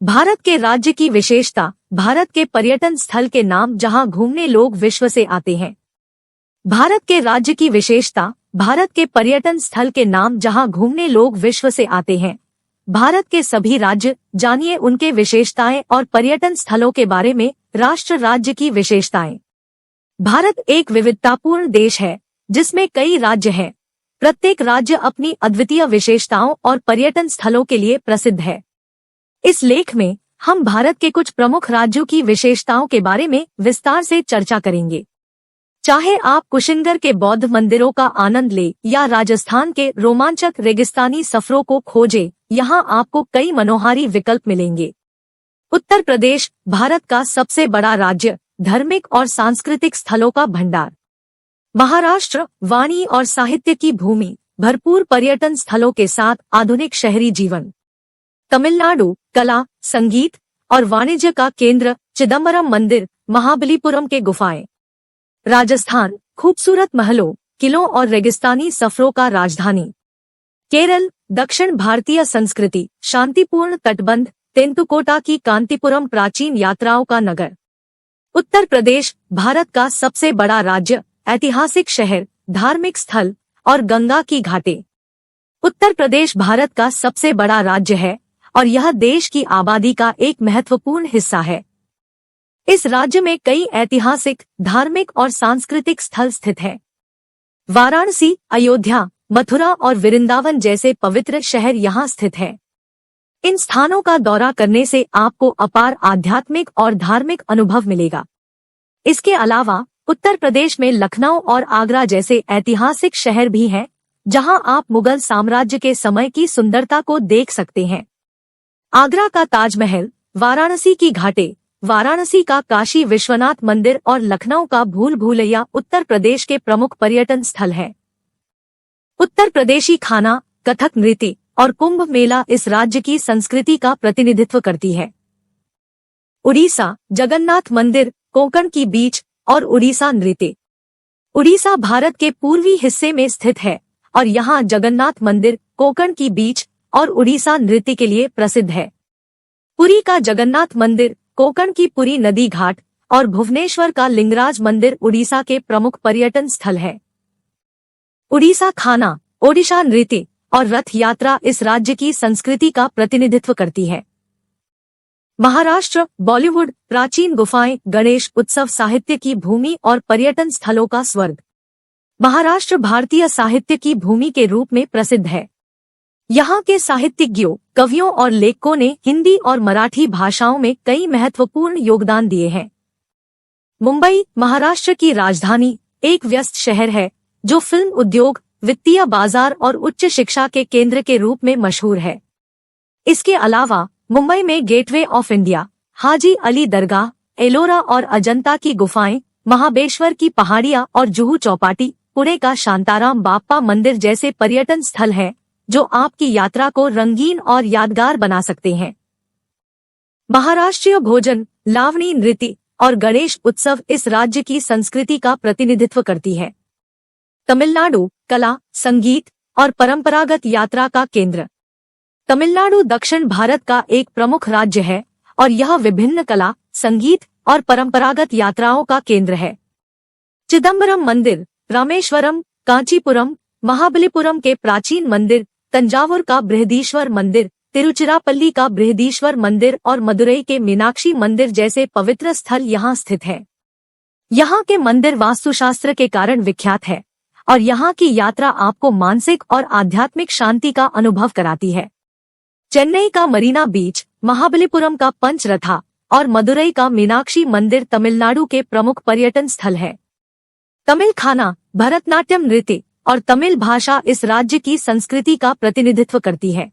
भारत के राज्य की विशेषता। भारत के पर्यटन स्थल के नाम जहां घूमने लोग विश्व से आते हैं। भारत के राज्य की विशेषता। भारत के पर्यटन स्थल के नाम जहां घूमने लोग विश्व से आते हैं। भारत के सभी राज्य, जानिए उनके विशेषताएं और पर्यटन स्थलों के बारे में। राष्ट्र राज्य की विशेषताएं। भारत एक विविधतापूर्ण देश है जिसमें कई राज्य हैं। प्रत्येक राज्य अपनी अद्वितीय विशेषताओं और पर्यटन स्थलों के लिए प्रसिद्ध है। इस लेख में हम भारत के कुछ प्रमुख राज्यों की विशेषताओं के बारे में विस्तार से चर्चा करेंगे। चाहे आप कुशीनगर के बौद्ध मंदिरों का आनंद लें या राजस्थान के रोमांचक रेगिस्तानी सफरों को खोजें, यहां आपको कई मनोहारी विकल्प मिलेंगे। उत्तर प्रदेश भारत का सबसे बड़ा राज्य, धार्मिक और सांस्कृतिक स्थलों का भंडार। महाराष्ट्र वाणी और साहित्य की भूमि, भरपूर पर्यटन स्थलों के साथ आधुनिक शहरी जीवन। तमिलनाडु कला, संगीत और वाणिज्य का केंद्र, चिदम्बरम मंदिर, महाबलीपुरम के गुफाएं। राजस्थान खूबसूरत महलों, किलों और रेगिस्तानी सफरों का राजधानी। केरल दक्षिण भारतीय संस्कृति, शांतिपूर्ण तटबंध, तेंतुकोटा की कांतीपुरम प्राचीन यात्राओं का नगर। उत्तर प्रदेश भारत का सबसे बड़ा राज्य, ऐतिहासिक शहर, धार्मिक स्थल और गंगा की घाटें। उत्तर प्रदेश भारत का सबसे बड़ा राज्य है और यह देश की आबादी का एक महत्वपूर्ण हिस्सा है। इस राज्य में कई ऐतिहासिक, धार्मिक और सांस्कृतिक स्थल स्थित हैं। वाराणसी, अयोध्या, मथुरा और वृंदावन जैसे पवित्र शहर यहाँ स्थित हैं। इन स्थानों का दौरा करने से आपको अपार आध्यात्मिक और धार्मिक अनुभव मिलेगा। इसके अलावा उत्तर प्रदेश में लखनऊ और आगरा जैसे ऐतिहासिक शहर भी हैं, जहां आप मुगल साम्राज्य के समय की सुंदरता को देख सकते हैं। आगरा का ताजमहल, वाराणसी की घाटें, वाराणसी का काशी विश्वनाथ मंदिर और लखनऊ का भूल भुलैया उत्तर प्रदेश के प्रमुख पर्यटन स्थल हैं। उत्तर प्रदेशी खाना, कथक नृत्य और कुंभ मेला इस राज्य की संस्कृति का प्रतिनिधित्व करती है। उड़ीसा जगन्नाथ मंदिर, कोंकण की बीच और उड़ीसा नृत्य। उड़ीसा भारत के पूर्वी हिस्से में स्थित है और यहाँ जगन्नाथ मंदिर, कोंकण की बीच और उड़ीसा नृत्य के लिए प्रसिद्ध है। पुरी का जगन्नाथ मंदिर, कोंकण की पुरी नदी घाट और भुवनेश्वर का लिंगराज मंदिर उड़ीसा के प्रमुख पर्यटन स्थल है। उड़ीसा खाना, ओडिशा नृत्य और रथ यात्रा इस राज्य की संस्कृति का प्रतिनिधित्व करती है। महाराष्ट्र बॉलीवुड, प्राचीन गुफाएं, गणेश उत्सव, साहित्य की भूमि और पर्यटन स्थलों का स्वर्ग। महाराष्ट्र भारतीय साहित्य की भूमि के रूप में प्रसिद्ध है। यहाँ के साहित्यज्ञों, कवियों और लेखकों ने हिंदी और मराठी भाषाओं में कई महत्वपूर्ण योगदान दिए हैं। मुंबई महाराष्ट्र की राजधानी एक व्यस्त शहर है जो फिल्म उद्योग, वित्तीय बाजार और उच्च शिक्षा के केंद्र के रूप में मशहूर है। इसके अलावा मुंबई में gateway of India, Haji Ali दरगाह, एलोरा और अजंता की गुफाएं, महाबेश्वर की पहाड़ियां और जुहू चौपाटी, पुणे का शांताराम बाप्पा मंदिर जैसे पर्यटन स्थल हैं जो आपकी यात्रा को रंगीन और यादगार बना सकते हैं। महाराष्ट्रीय भोजन, लावणी नृत्य और गणेश उत्सव इस राज्य की संस्कृति का प्रतिनिधित्व करती है। तमिलनाडु कला, संगीत और परंपरागत यात्रा का केंद्र। तमिलनाडु दक्षिण भारत का एक प्रमुख राज्य है और यह विभिन्न कला, संगीत और परंपरागत यात्राओं का केंद्र है। चिदम्बरम मंदिर, रामेश्वरम, कांचीपुरम, महाबलीपुरम के प्राचीन मंदिर, तंजावुर का बृहदीश्वर मंदिर, तिरुचिरापल्ली का बृहदीश्वर मंदिर और मदुरई के मीनाक्षी मंदिर जैसे पवित्र स्थल यहाँ स्थित हैं। यहाँ के मंदिर वास्तुशास्त्र के कारण विख्यात है और यहाँ की यात्रा आपको मानसिक और आध्यात्मिक शांति का अनुभव कराती है। चेन्नई का मरीना बीच, महाबलीपुरम का पंचरथा और मदुरई का मीनाक्षी मंदिर तमिलनाडु के प्रमुख पर्यटन स्थल है। तमिल खाना, भरतनाट्यम नृत्य और तमिल भाषा इस राज्य की संस्कृति का प्रतिनिधित्व करती है।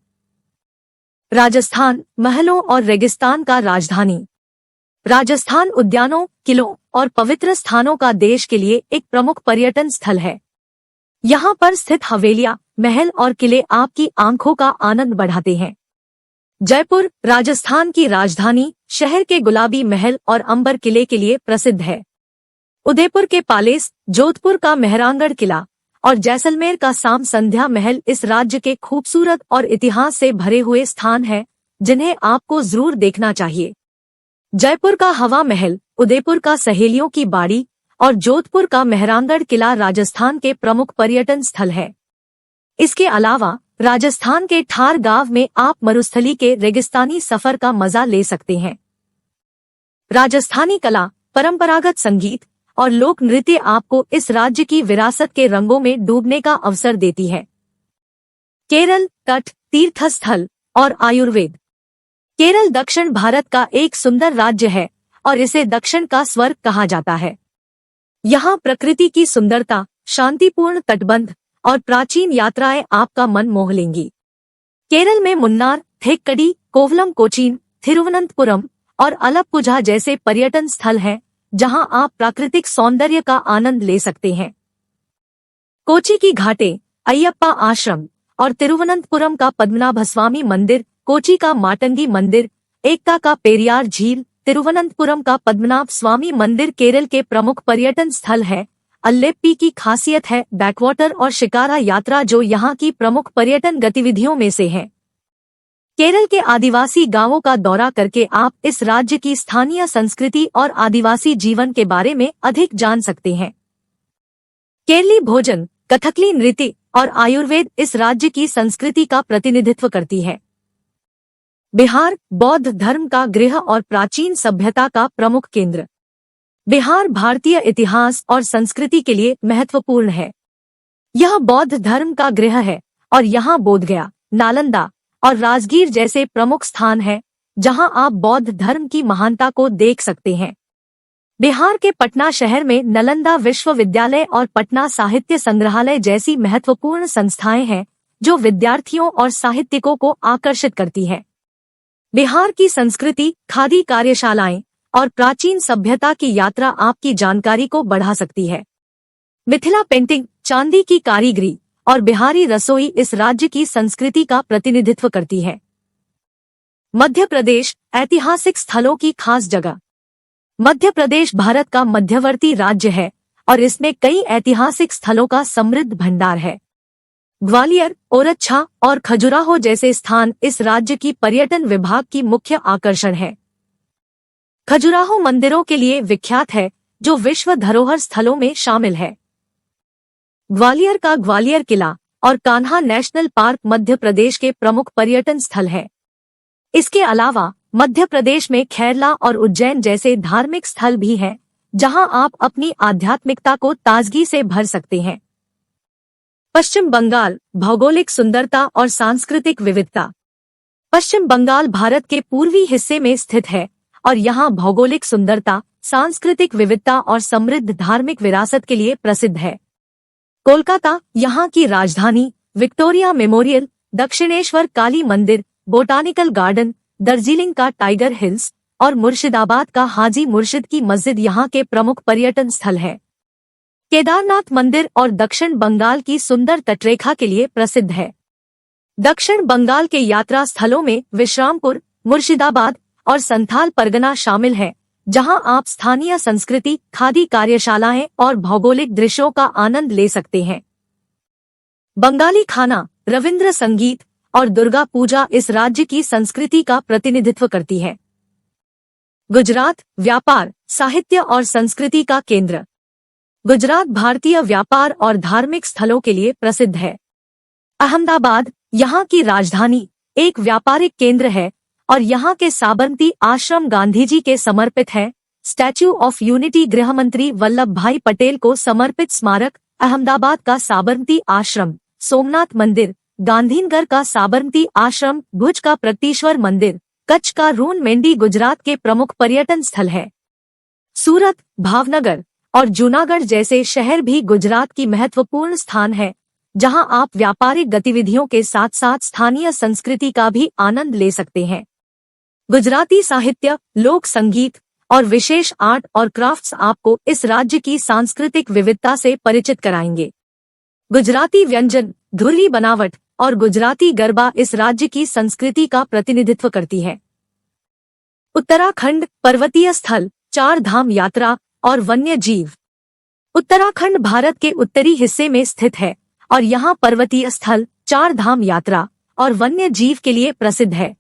राजस्थान महलों और रेगिस्तान का राजधानी। राजस्थान उद्यानों, किलों और पवित्र स्थानों का देश के लिए एक प्रमुख पर्यटन स्थल है। यहाँ पर स्थित हवेलियां, महल और किले आपकी आंखों का आनंद बढ़ाते हैं। जयपुर राजस्थान की राजधानी शहर के गुलाबी महल और अंबर किले के लिए प्रसिद्ध है। उदयपुर के पालेस, जोधपुर का मेहरांगढ़ किला और जैसलमेर का साम संध्या महल इस राज्य के खूबसूरत और इतिहास से भरे हुए स्थान है जिन्हें आपको जरूर देखना चाहिए। जयपुर का हवा महल, उदयपुर का सहेलियों की बाड़ी और जोधपुर का मेहरांगढ़ किला राजस्थान के प्रमुख पर्यटन स्थल है। इसके अलावा राजस्थान के ठार गांव में आप मरुस्थली के रेगिस्तानी सफर का मजा ले सकते हैं। राजस्थानी कला, परंपरागत संगीत और लोक नृत्य आपको इस राज्य की विरासत के रंगों में डूबने का अवसर देती है। केरल, तट, तीर्थ स्थल और आयुर्वेद। केरल दक्षिण भारत का एक सुंदर राज्य है और इसे दक्षिण का स्वर्ग कहा जाता है। यहाँ प्रकृति की सुंदरता, शांतिपूर्ण तटबंध और प्राचीन यात्राएं आपका मन मोह लेंगी। केरल में मुन्नार, थेक्कडी, कोवलम, कोचीन, थिरुवनंतपुरम और अलप्पुझा जैसे पर्यटन स्थल हैं, जहां आप प्राकृतिक सौंदर्य का आनंद ले सकते हैं। कोची की घाटें, अय्यप्पा आश्रम और तिरुवनंतपुरम का पद्मनाभस्वामी मंदिर, कोची का माटंगी मंदिर, एकता का पेरियार झील, तिरुवनंतपुरम का पद्मनाभ स्वामी मंदिर केरल के प्रमुख पर्यटन स्थल है। अल्लेप्पी की खासियत है बैकवाटर और शिकारा यात्रा, जो यहाँ की प्रमुख पर्यटन गतिविधियों में से है। केरल के आदिवासी गांवों का दौरा करके आप इस राज्य की स्थानीय संस्कृति और आदिवासी जीवन के बारे में अधिक जान सकते हैं। केरली भोजन, कथकली नृत्य और आयुर्वेद इस राज्य की संस्कृति का प्रतिनिधित्व करती है। बिहार बौद्ध धर्म का गृह और प्राचीन सभ्यता का प्रमुख केंद्र। बिहार भारतीय इतिहास और संस्कृति के लिए महत्वपूर्ण है। यह बौद्ध धर्म का गृह है और यहाँ बोधगया, नालंदा और राजगीर जैसे प्रमुख स्थान हैं, जहां आप बौद्ध धर्म की महानता को देख सकते हैं। बिहार के पटना शहर में नालंदा विश्वविद्यालय और पटना साहित्य संग्रहालय जैसी महत्वपूर्ण संस्थाएं हैं, जो विद्यार्थियों और साहित्यिकों को आकर्षित करती है। बिहार की संस्कृति, खादी कार्यशालाएं और प्राचीन सभ्यता की यात्रा आपकी जानकारी को बढ़ा सकती है। मिथिला पेंटिंग, चांदी की कारीगरी और बिहारी रसोई इस राज्य की संस्कृति का प्रतिनिधित्व करती है। मध्य प्रदेश, ऐतिहासिक स्थलों की खास जगह। मध्य प्रदेश भारत का मध्यवर्ती राज्य है और इसमें कई ऐतिहासिक स्थलों का समृद्ध भंडार है। ग्वालियर, ओरछा और खजुराहो जैसे स्थान इस राज्य की पर्यटन विभाग की मुख्य आकर्षण है। खजुराहो मंदिरों के लिए विख्यात है, जो विश्व धरोहर स्थलों में शामिल है। ग्वालियर का ग्वालियर किला और कान्हा नेशनल पार्क मध्य प्रदेश के प्रमुख पर्यटन स्थल है। इसके अलावा मध्य प्रदेश में खैरला और उज्जैन जैसे धार्मिक स्थल भी हैं, जहां आप अपनी आध्यात्मिकता को ताजगी से भर सकते हैं। पश्चिम बंगाल, भौगोलिक सुंदरता और सांस्कृतिक विविधता। पश्चिम बंगाल भारत के पूर्वी हिस्से में स्थित है और यहाँ भौगोलिक सुंदरता, सांस्कृतिक विविधता और समृद्ध धार्मिक विरासत के लिए प्रसिद्ध है। कोलकाता, यहाँ की राजधानी, विक्टोरिया मेमोरियल, दक्षिणेश्वर काली मंदिर, बोटानिकल गार्डन, दार्जिलिंग का टाइगर हिल्स और मुर्शिदाबाद का हाजी मुर्शिद की मस्जिद यहाँ के प्रमुख पर्यटन स्थल है। केदारनाथ मंदिर और दक्षिण बंगाल की सुंदर तटरेखा के लिए प्रसिद्ध है। दक्षिण बंगाल के यात्रा स्थलों में विश्रामपुर, मुर्शिदाबाद और संथाल परगना शामिल है, जहां आप स्थानीय संस्कृति, खादी कार्यशालाएं और भौगोलिक दृश्यों का आनंद ले सकते हैं। बंगाली खाना, रविंद्र संगीत और दुर्गा पूजा इस राज्य की संस्कृति का प्रतिनिधित्व करती है। गुजरात, व्यापार, साहित्य और संस्कृति का केंद्र। गुजरात भारतीय व्यापार और धार्मिक स्थलों के लिए प्रसिद्ध है। अहमदाबाद, यहाँ की राजधानी, एक व्यापारिक केंद्र है और यहाँ के साबरमती आश्रम गांधी जी के समर्पित है। स्टैच्यू ऑफ यूनिटी गृह मंत्री वल्लभ भाई पटेल को समर्पित स्मारक, अहमदाबाद का साबरमती आश्रम, सोमनाथ मंदिर, गांधीनगर का साबरमती आश्रम, भुज का प्रगटीश्वर मंदिर, कच्छ का रून मेंढी गुजरात के प्रमुख पर्यटन स्थल है। सूरत, भावनगर और जूनागढ़ जैसे शहर भी गुजरात की महत्वपूर्ण स्थान है, जहां आप व्यापारिक गतिविधियों के साथ साथ स्थानीय संस्कृति का भी आनंद ले सकते हैं। गुजराती साहित्य, लोक संगीत और विशेष आर्ट और क्राफ्ट्स आपको इस राज्य की सांस्कृतिक विविधता से परिचित कराएंगे। गुजराती व्यंजन, धुर्री बनावट और गुजराती गरबा इस राज्य की संस्कृति का प्रतिनिधित्व करती है। उत्तराखंड, पर्वतीय स्थल, चार धाम यात्रा और वन्य जीव। उत्तराखंड भारत के उत्तरी हिस्से में स्थित है और यहाँ पर्वतीय स्थल, चार धाम यात्रा और वन्य जीव के लिए प्रसिद्ध है।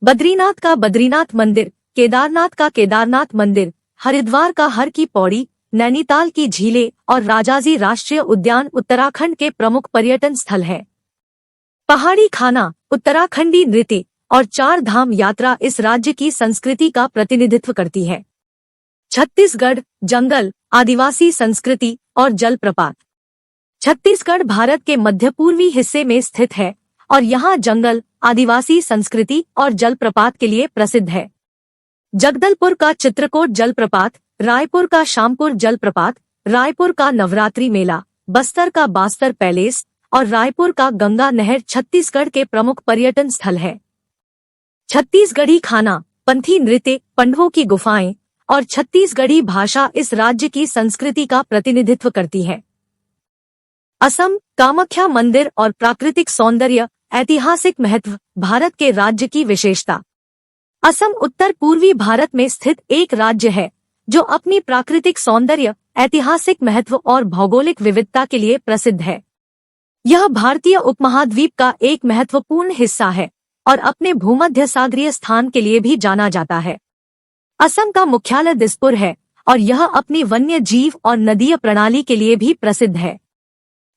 बद्रीनाथ का बद्रीनाथ मंदिर, केदारनाथ का केदारनाथ मंदिर, हरिद्वार का हर की पौड़ी, नैनीताल की झीलें और राजाजी राष्ट्रीय उद्यान उत्तराखंड के प्रमुख पर्यटन स्थल हैं। पहाड़ी खाना, उत्तराखंडी नृत्य और चार धाम यात्रा इस राज्य की संस्कृति का प्रतिनिधित्व करती है। छत्तीसगढ़, जंगल, आदिवासी संस्कृति और जलप्रपात। छत्तीसगढ़ भारत के मध्य पूर्वी हिस्से में स्थित है और यहाँ जंगल, आदिवासी संस्कृति और जलप्रपात के लिए प्रसिद्ध है। जगदलपुर का चित्रकोट जलप्रपात, रायपुर का शामपुर जलप्रपात, रायपुर का नवरात्रि मेला, बस्तर का बास्तर पैलेस और रायपुर का गंगा नहर छत्तीसगढ़ के प्रमुख पर्यटन स्थल है। छत्तीसगढ़ी खाना, पंथी नृत्य, पंडवों की गुफाएं और छत्तीसगढ़ी भाषा इस राज्य की संस्कृति का प्रतिनिधित्व करती है। असम, कामाख्या मंदिर और प्राकृतिक सौंदर्य, ऐतिहासिक महत्व, भारत के राज्य की विशेषता। असम उत्तर पूर्वी भारत में स्थित एक राज्य है जो अपनी प्राकृतिक सौंदर्य, ऐतिहासिक महत्व और भौगोलिक विविधता के लिए प्रसिद्ध है। यह भारतीय उपमहाद्वीप का एक महत्वपूर्ण हिस्सा है और अपने भूमध्य सागरीय स्थान के लिए भी जाना जाता है। असम का मुख्यालय दिसपुर है और यह अपनी वन्य जीव और नदीय प्रणाली के लिए भी प्रसिद्ध है।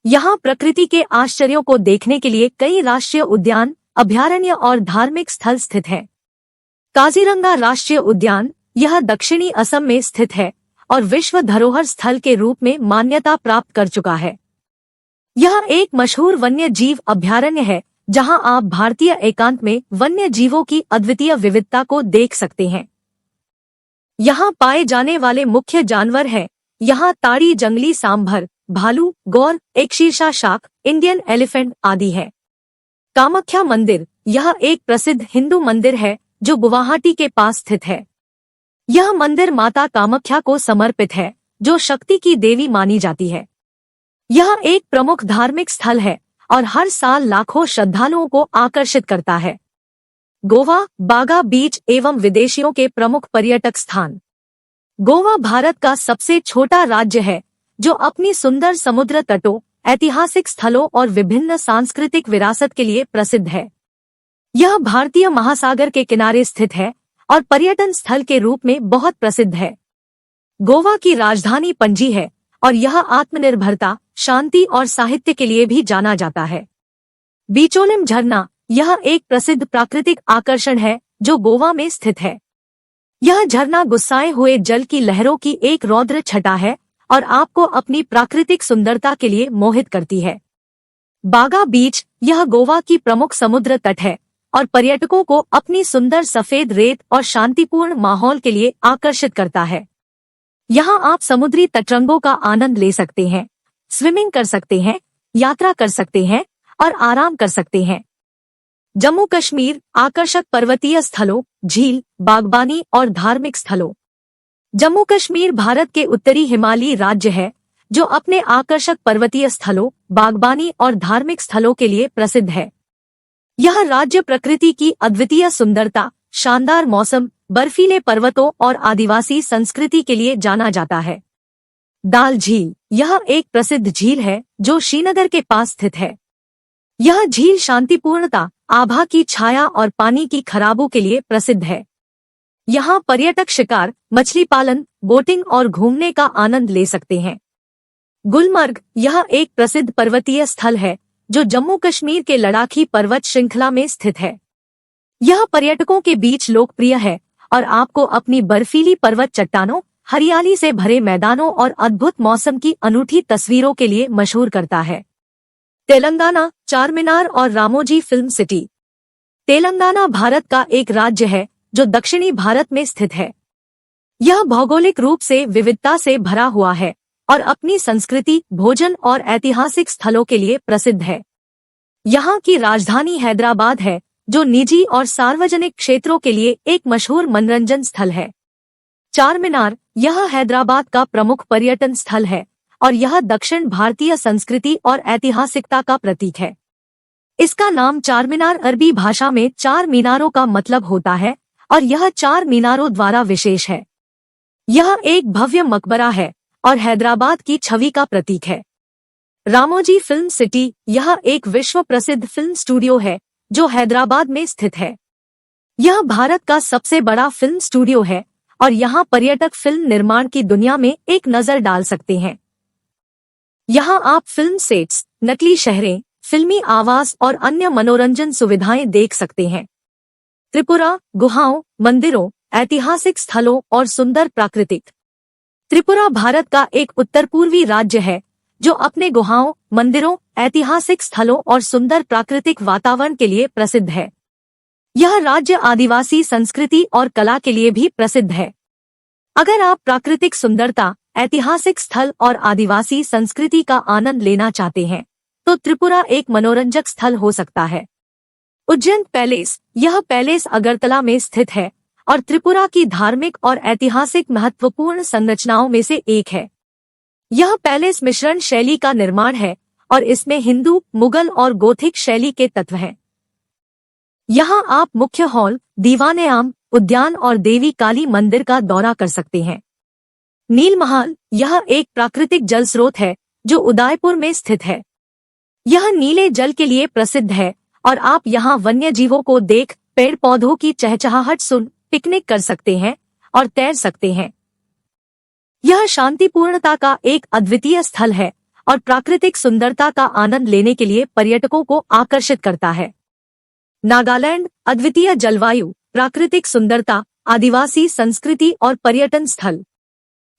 यहाँ प्रकृति के आश्चर्यों को देखने के लिए कई राष्ट्रीय उद्यान, अभयारण्य और धार्मिक स्थल स्थित हैं। काजीरंगा राष्ट्रीय उद्यान, यह दक्षिणी असम में स्थित है और विश्व धरोहर स्थल के रूप में मान्यता प्राप्त कर चुका है। यह एक मशहूर वन्य जीव अभयारण्य है जहां आप भारतीय एकांत में वन्य जीवों की अद्वितीय विविधता को देख सकते हैं। यहाँ पाए जाने वाले मुख्य जानवर हैं यहाँ ताड़ी, जंगली सांभर, भालू, गौर, एक शीर्षा शाक, इंडियन एलिफेंट आदि है। कामाख्या मंदिर, यह एक प्रसिद्ध हिंदू मंदिर है जो गुवाहाटी के पास स्थित है। यह मंदिर माता कामाख्या को समर्पित है जो शक्ति की देवी मानी जाती है। यह एक प्रमुख धार्मिक स्थल है और हर साल लाखों श्रद्धालुओं को आकर्षित करता है। गोवा, बागा बीच एवं विदेशियों के प्रमुख पर्यटक स्थान। गोवा भारत का सबसे छोटा राज्य है जो अपनी सुंदर समुद्र तटों, ऐतिहासिक स्थलों और विभिन्न सांस्कृतिक विरासत के लिए प्रसिद्ध है। यह भारतीय महासागर के किनारे स्थित है और पर्यटन स्थल के रूप में बहुत प्रसिद्ध है। गोवा की राजधानी पणजी है और यह आत्मनिर्भरता, शांति और साहित्य के लिए भी जाना जाता है। बीचोलिम झरना, यह एक प्रसिद्ध प्राकृतिक आकर्षण है जो गोवा में स्थित है। यह झरना गुस्साए हुए जल की लहरों की एक रौद्र छटा है और आपको अपनी प्राकृतिक सुंदरता के लिए मोहित करती है। बागा बीच, यह गोवा की प्रमुख समुद्र तट है और पर्यटकों को अपनी सुंदर सफेद रेत और शांतिपूर्ण माहौल के लिए आकर्षित करता है। यहाँ आप समुद्री तटरंगों का आनंद ले सकते हैं, स्विमिंग कर सकते हैं, यात्रा कर सकते हैं और आराम कर सकते हैं। जम्मू कश्मीर, आकर्षक पर्वतीय स्थलों, झील, बागबानी और धार्मिक स्थलों। जम्मू कश्मीर भारत के उत्तरी हिमालयी राज्य है जो अपने आकर्षक पर्वतीय स्थलों, बागबानी और धार्मिक स्थलों के लिए प्रसिद्ध है। यह राज्य प्रकृति की अद्वितीय सुंदरता, शानदार मौसम, बर्फीले पर्वतों और आदिवासी संस्कृति के लिए जाना जाता है। दाल झील, यह एक प्रसिद्ध झील है जो श्रीनगर के पास स्थित है। यह झील शांतिपूर्णता, आभा की छाया और पानी की खराबों के लिए प्रसिद्ध है। यहाँ पर्यटक शिकार, मछली पालन, बोटिंग और घूमने का आनंद ले सकते हैं। गुलमर्ग, यह एक प्रसिद्ध पर्वतीय स्थल है जो जम्मू कश्मीर के लड़ाखी पर्वत श्रृंखला में स्थित है। यह पर्यटकों के बीच लोकप्रिय है और आपको अपनी बर्फीली पर्वत चट्टानों, हरियाली से भरे मैदानों और अद्भुत मौसम की अनूठी तस्वीरों के लिए मशहूर करता है। तेलंगाना, चारमीनार और रामोजी फिल्म सिटी। तेलंगाना भारत का एक राज्य है जो दक्षिणी भारत में स्थित है। यह भौगोलिक रूप से विविधता से भरा हुआ है और अपनी संस्कृति, भोजन और ऐतिहासिक स्थलों के लिए प्रसिद्ध है। यहाँ की राजधानी हैदराबाद है जो निजी और सार्वजनिक क्षेत्रों के लिए एक मशहूर मनोरंजन स्थल है। चारमीनार, यह हैदराबाद का प्रमुख पर्यटन स्थल है और यह दक्षिण भारतीय संस्कृति और ऐतिहासिकता का प्रतीक है। इसका नाम चारमीनार अरबी भाषा में चार मीनारों का मतलब होता है और यह चार मीनारों द्वारा विशेष है। यह एक भव्य मकबरा है और हैदराबाद की छवि का प्रतीक है। रामोजी फिल्म सिटी, यह एक विश्व प्रसिद्ध फिल्म स्टूडियो है जो हैदराबाद में स्थित है। यह भारत का सबसे बड़ा फिल्म स्टूडियो है और यहाँ पर्यटक फिल्म निर्माण की दुनिया में एक नजर डाल सकते हैं। यहाँ आप फिल्म सेट्स, नकली शहरें, फिल्मी आवास और अन्य मनोरंजन सुविधाएं देख सकते हैं। त्रिपुरा गुहाओं, मंदिरों, ऐतिहासिक स्थलों और सुंदर प्राकृतिक। त्रिपुरा भारत का एक उत्तर पूर्वी राज्य है जो अपने गुहाओं, मंदिरों, ऐतिहासिक स्थलों और सुंदर प्राकृतिक वातावरण के लिए प्रसिद्ध है। यह राज्य आदिवासी संस्कृति और कला के लिए भी प्रसिद्ध है। अगर आप प्राकृतिक सुंदरता, ऐतिहासिक स्थल और आदिवासी संस्कृति का आनंद लेना चाहते हैं तो त्रिपुरा एक मनोरंजक स्थल हो सकता है। उज्जैन पैलेस, यह पैलेस अगरतला में स्थित है और त्रिपुरा की धार्मिक और ऐतिहासिक महत्वपूर्ण संरचनाओं में से एक है। यह पैलेस मिश्रण शैली का निर्माण है और इसमें हिंदू, मुगल और गोथिक शैली के तत्व हैं। यहाँ आप मुख्य हॉल, दीवान-ए-आम, उद्यान और देवी काली मंदिर का दौरा कर सकते हैं। नीलमहल, यह एक प्राकृतिक जल स्रोत है जो उदयपुर में स्थित है। यह नीले जल के लिए प्रसिद्ध है और आप यहाँ वन्य जीवों को देख, पेड़ पौधों की चहचहाहट सुन, पिकनिक कर सकते हैं और तैर सकते हैं। यह शांतिपूर्णता का एक अद्वितीय स्थल है और प्राकृतिक सुंदरता का आनंद लेने के लिए पर्यटकों को आकर्षित करता है। नागालैंड, अद्वितीय जलवायु, प्राकृतिक सुंदरता, आदिवासी संस्कृति और पर्यटन स्थल।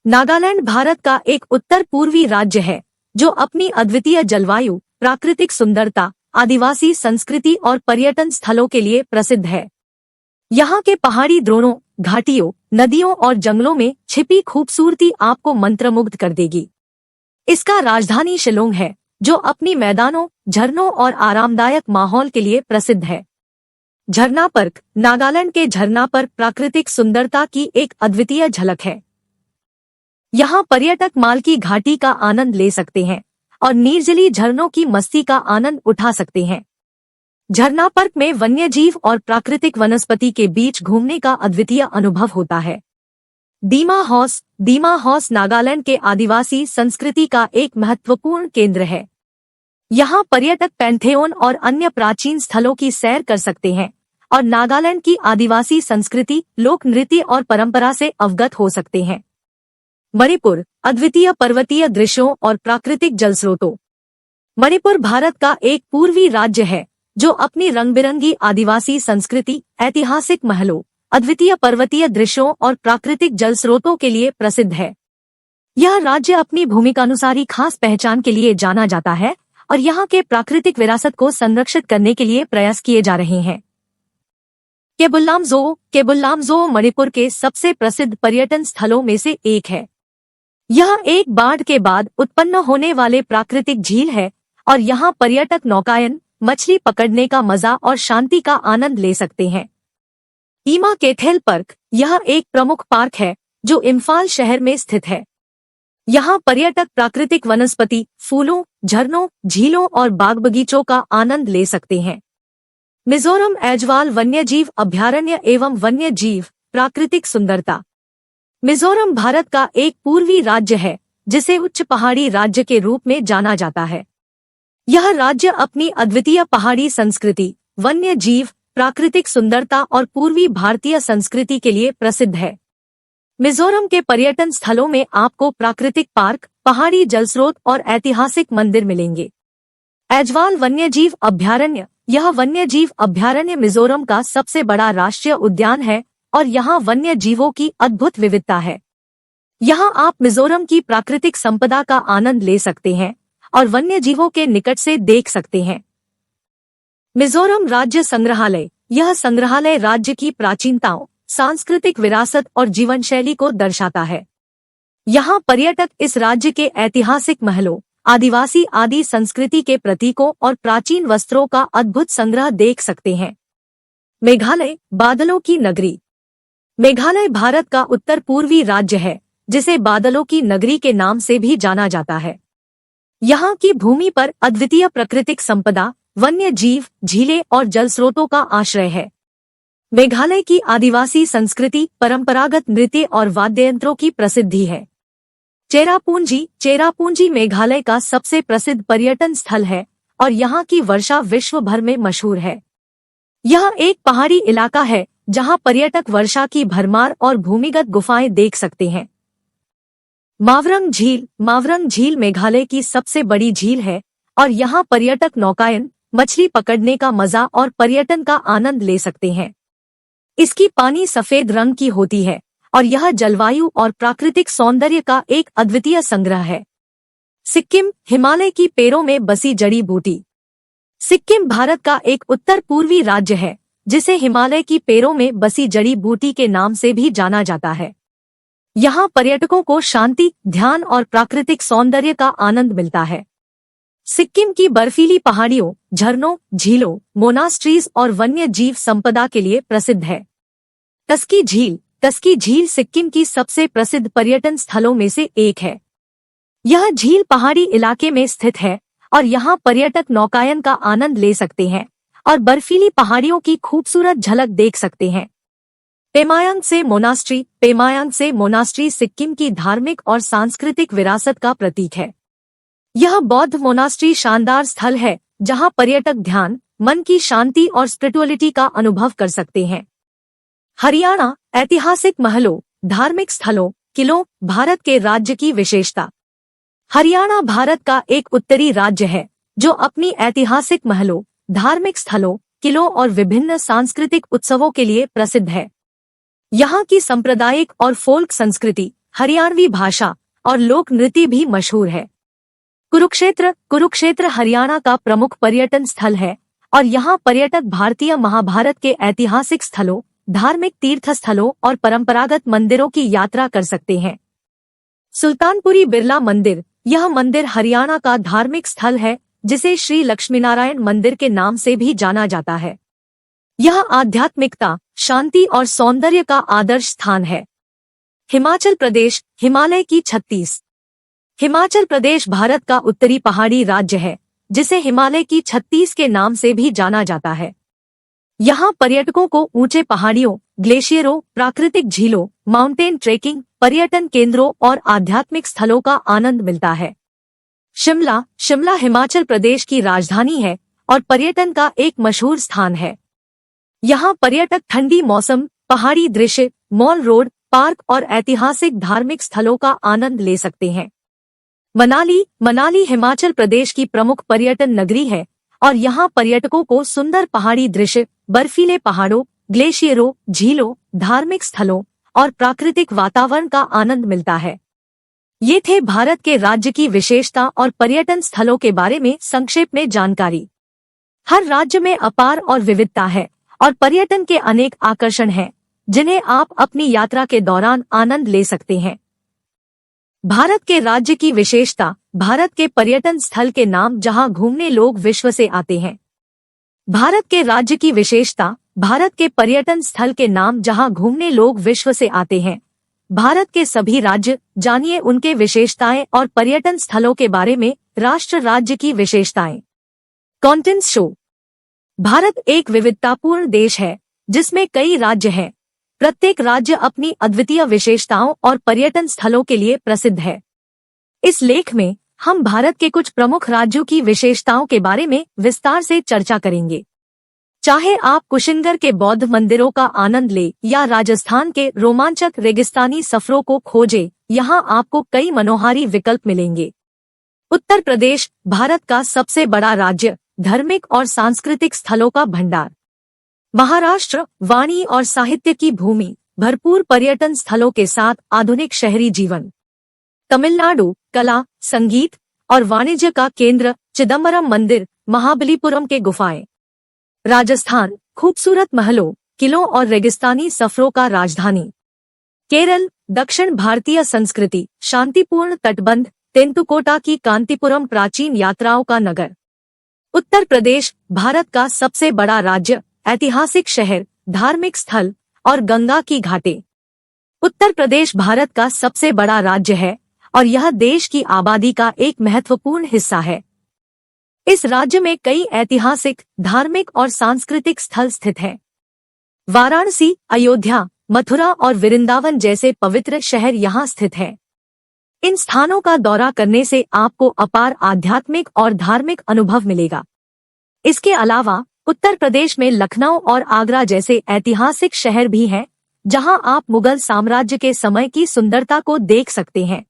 नागालैंड भारत का एक उत्तर पूर्वी राज्य है जो अपनी अद्वितीय जलवायु, प्राकृतिक सुंदरता, आदिवासी संस्कृति और पर्यटन स्थलों के लिए प्रसिद्ध है। यहाँ के पहाड़ी द्रोणों, घाटियों, नदियों और जंगलों में छिपी खूबसूरती आपको मंत्रमुग्ध कर देगी। इसका राजधानी शिलोंग है जो अपनी मैदानों, झरनों और आरामदायक माहौल के लिए प्रसिद्ध है। झरना पार्क, नागालैंड के झरना पर प्राकृतिक सुंदरता की एक अद्वितीय झलक है। यहाँ पर्यटक मालकी घाटी का आनंद ले सकते हैं और निर्जली झरनों की मस्ती का आनंद उठा सकते हैं। झरना पार्क में वन्यजीव और प्राकृतिक वनस्पति के बीच घूमने का अद्वितीय अनुभव होता है। दीमा हाउस नागालैंड के आदिवासी संस्कृति का एक महत्वपूर्ण केंद्र है। यहाँ पर्यटक पैंथेओन और अन्य प्राचीन स्थलों की सैर कर सकते हैं और नागालैंड की आदिवासी संस्कृति, लोक नृत्य और परंपरा से अवगत हो सकते हैं। मणिपुर, अद्वितीय पर्वतीय दृश्यों और प्राकृतिक जलस्रोतों। मणिपुर भारत का एक पूर्वी राज्य है जो अपनी रंग-बिरंगी आदिवासी संस्कृति, ऐतिहासिक महलों, अद्वितीय पर्वतीय दृश्यों और प्राकृतिक जलस्रोतों के लिए प्रसिद्ध है। यह राज्य अपनी भूमिकानुसारी खास पहचान के लिए जाना जाता है और यहाँ के प्राकृतिक विरासत को संरक्षित करने के लिए प्रयास किए जा रहे हैं। केबुल-लामजो मणिपुर के सबसे प्रसिद्ध पर्यटन स्थलों में से एक है। यह एक बाढ़ के बाद उत्पन्न होने वाले प्राकृतिक झील है और यहाँ पर्यटक नौकायन, मछली पकड़ने का मजा और शांति का आनंद ले सकते हैं। ईमा कैथल पार्क, यह एक प्रमुख पार्क है जो इम्फाल शहर में स्थित है। यहाँ पर्यटक प्राकृतिक वनस्पति, फूलों, झरनों, झीलों और बाग बगीचों का आनंद ले सकते हैं। मिजोरम ऐजवाल वन्यजीव अभयारण्य एवं वन्यजीव प्राकृतिक सुंदरता। मिजोरम भारत का एक पूर्वी राज्य है जिसे उच्च पहाड़ी राज्य के रूप में जाना जाता है। यह राज्य अपनी अद्वितीय पहाड़ी संस्कृति, वन्य जीव, प्राकृतिक सुंदरता और पूर्वी भारतीय संस्कृति के लिए प्रसिद्ध है। मिजोरम के पर्यटन स्थलों में आपको प्राकृतिक पार्क, पहाड़ी जलस्रोत और ऐतिहासिक मंदिर मिलेंगे। ऐजवाल वन्यजीव अभयारण्य, यह वन्यजीव अभयारण्य मिजोरम का सबसे बड़ा राष्ट्रीय उद्यान है और यहाँ वन्य जीवों की अद्भुत विविधता है। यहाँ आप मिजोरम की प्राकृतिक संपदा का आनंद ले सकते हैं और वन्य जीवों के निकट से देख सकते हैं। मिजोरम राज्य संग्रहालय, यह संग्रहालय राज्य की प्राचीनताओं, सांस्कृतिक विरासत और जीवन शैली को दर्शाता है। यहाँ पर्यटक इस राज्य के ऐतिहासिक महलों, आदिवासी आदि संस्कृति के प्रतीकों और प्राचीन वस्त्रों का अद्भुत संग्रह देख सकते हैं। मेघालय, बादलों की नगरी। मेघालय भारत का उत्तर पूर्वी राज्य है जिसे बादलों की नगरी के नाम से भी जाना जाता है। यहाँ की भूमि पर अद्वितीय प्राकृतिक संपदा, वन्य जीव, झीलें और जलस्रोतों का आश्रय है। मेघालय की आदिवासी संस्कृति, परंपरागत नृत्य और वाद्ययंत्रों की प्रसिद्धि है। चेरापूंजी मेघालय का सबसे प्रसिद्ध पर्यटन स्थल है और यहाँ की वर्षा विश्व भर में मशहूर है। यह एक पहाड़ी इलाका है जहां पर्यटक वर्षा की भरमार और भूमिगत गुफाएं देख सकते हैं। मावरंग झील मेघालय की सबसे बड़ी झील है और यहाँ पर्यटक नौकायन, मछली पकड़ने का मजा और पर्यटन का आनंद ले सकते हैं। इसकी पानी सफेद रंग की होती है और यह जलवायु और प्राकृतिक सौंदर्य का एक अद्वितीय संग्रह है। सिक्किम, हिमालय की पेड़ों में बसी जड़ी बूटी। सिक्किम भारत का एक उत्तर पूर्वी राज्य है जिसे हिमालय की पेड़ों में बसी जड़ी बूटी के नाम से भी जाना जाता है। यहाँ पर्यटकों को शांति, ध्यान और प्राकृतिक सौंदर्य का आनंद मिलता है। सिक्किम की बर्फीली पहाड़ियों, झरनों, झीलों, मोनास्ट्रीज और वन्य जीव संपदा के लिए प्रसिद्ध है। टस्की झील सिक्किम की सबसे प्रसिद्ध पर्यटन स्थलों में से एक है। यह झील पहाड़ी इलाके में स्थित है और यहाँ पर्यटक नौकायन का आनंद ले सकते हैं और बर्फीली पहाड़ियों की खूबसूरत झलक देख सकते हैं। पेमायांग से मोनास्ट्री सिक्किम की धार्मिक और सांस्कृतिक विरासत का प्रतीक है। यह बौद्ध मोनास्ट्री शानदार स्थल है जहां पर्यटक ध्यान, मन की शांति और स्पिरिचुअलिटी का अनुभव कर सकते हैं। हरियाणा, ऐतिहासिक महलों, धार्मिक स्थलों, किलों, भारत के राज्य की विशेषता। हरियाणा भारत का एक उत्तरी राज्य है जो अपनी ऐतिहासिक महलों, धार्मिक स्थलों, किलों और विभिन्न सांस्कृतिक उत्सवों के लिए प्रसिद्ध है। यहाँ की सांप्रदायिक और फोल्क संस्कृति, हरियाणवी भाषा और लोक नृत्य भी मशहूर है। कुरुक्षेत्र हरियाणा का प्रमुख पर्यटन स्थल है और यहाँ पर्यटक भारतीय महाभारत के ऐतिहासिक स्थलों, धार्मिक तीर्थ स्थलों और परंपरागत मंदिरों की यात्रा कर सकते हैं। सुल्तानपुरी बिरला मंदिर, यह मंदिर हरियाणा का धार्मिक स्थल है जिसे श्री लक्ष्मीनारायण मंदिर के नाम से भी जाना जाता है। यह आध्यात्मिकता, शांति और सौंदर्य का आदर्श स्थान है। हिमाचल प्रदेश, हिमाचल प्रदेश भारत का उत्तरी पहाड़ी राज्य है जिसे हिमालय की 36 के नाम से भी जाना जाता है। यहाँ पर्यटकों को ऊंचे पहाड़ियों, ग्लेशियरों, प्राकृतिक झीलों, माउंटेन ट्रेकिंग, पर्यटन केंद्रों और आध्यात्मिक स्थलों का आनंद मिलता है। शिमला हिमाचल प्रदेश की राजधानी है और पर्यटन का एक मशहूर स्थान है। यहाँ पर्यटक ठंडी मौसम, पहाड़ी दृश्य, मॉल रोड, पार्क और ऐतिहासिक धार्मिक स्थलों का आनंद ले सकते हैं। मनाली हिमाचल प्रदेश की प्रमुख पर्यटन नगरी है और यहाँ पर्यटकों को सुंदर पहाड़ी दृश्य, बर्फीले पहाड़ों, ग्लेशियरों, झीलों, धार्मिक स्थलों और प्राकृतिक वातावरण का आनंद मिलता है। ये थे भारत के राज्य की विशेषता और पर्यटन स्थलों के बारे में संक्षेप में जानकारी। हर राज्य में अपार और विविधता है और पर्यटन के अनेक आकर्षण हैं जिन्हें आप अपनी यात्रा के दौरान आनंद ले सकते हैं। भारत के राज्य की विशेषता, भारत के पर्यटन स्थल के नाम जहां घूमने लोग विश्व से आते हैं। भारत के राज्य की विशेषता, भारत के पर्यटन स्थल के नाम जहां घूमने लोग विश्व से आते हैं। भारत के सभी राज्य, जानिए उनके विशेषताएं और पर्यटन स्थलों के बारे में। राष्ट्र राज्य की विशेषताएं। Content show. भारत एक विविधतापूर्ण देश है जिसमें कई राज्य हैं। प्रत्येक राज्य अपनी अद्वितीय विशेषताओं और पर्यटन स्थलों के लिए प्रसिद्ध है। इस लेख में हम भारत के कुछ प्रमुख राज्यों की विशेषताओं के बारे में विस्तार से चर्चा करेंगे। चाहे आप कुशीनगर के बौद्ध मंदिरों का आनंद लें या राजस्थान के रोमांचक रेगिस्तानी सफरों को खोजें, यहाँ आपको कई मनोहारी विकल्प मिलेंगे। उत्तर प्रदेश, भारत का सबसे बड़ा राज्य, धार्मिक और सांस्कृतिक स्थलों का भंडार। महाराष्ट्र, वाणी और साहित्य की भूमि, भरपूर पर्यटन स्थलों के साथ आधुनिक शहरी जीवन। तमिलनाडु, कला, संगीत और वाणिज्य का केंद्र, चिदम्बरम मंदिर, महाबलीपुरम के गुफाएं। राजस्थान, खूबसूरत महलों, किलों और रेगिस्तानी सफरों का राजधानी। केरल, दक्षिण भारतीय संस्कृति, शांतिपूर्ण तटबंध, तेंतुकोटा की कांतीपुरम प्राचीन यात्राओं का नगर। उत्तर प्रदेश, भारत का सबसे बड़ा राज्य, ऐतिहासिक शहर, धार्मिक स्थल और गंगा की घाटें। उत्तर प्रदेश भारत का सबसे बड़ा राज्य है और यह देश की आबादी का एक महत्वपूर्ण हिस्सा है। इस राज्य में कई ऐतिहासिक, धार्मिक और सांस्कृतिक स्थल स्थित हैं। वाराणसी, अयोध्या, मथुरा और वृंदावन जैसे पवित्र शहर यहाँ स्थित हैं। इन स्थानों का दौरा करने से आपको अपार आध्यात्मिक और धार्मिक अनुभव मिलेगा। इसके अलावा उत्तर प्रदेश में लखनऊ और आगरा जैसे ऐतिहासिक शहर भी हैं, जहां आप मुगल साम्राज्य के समय की सुंदरता को देख सकते हैं।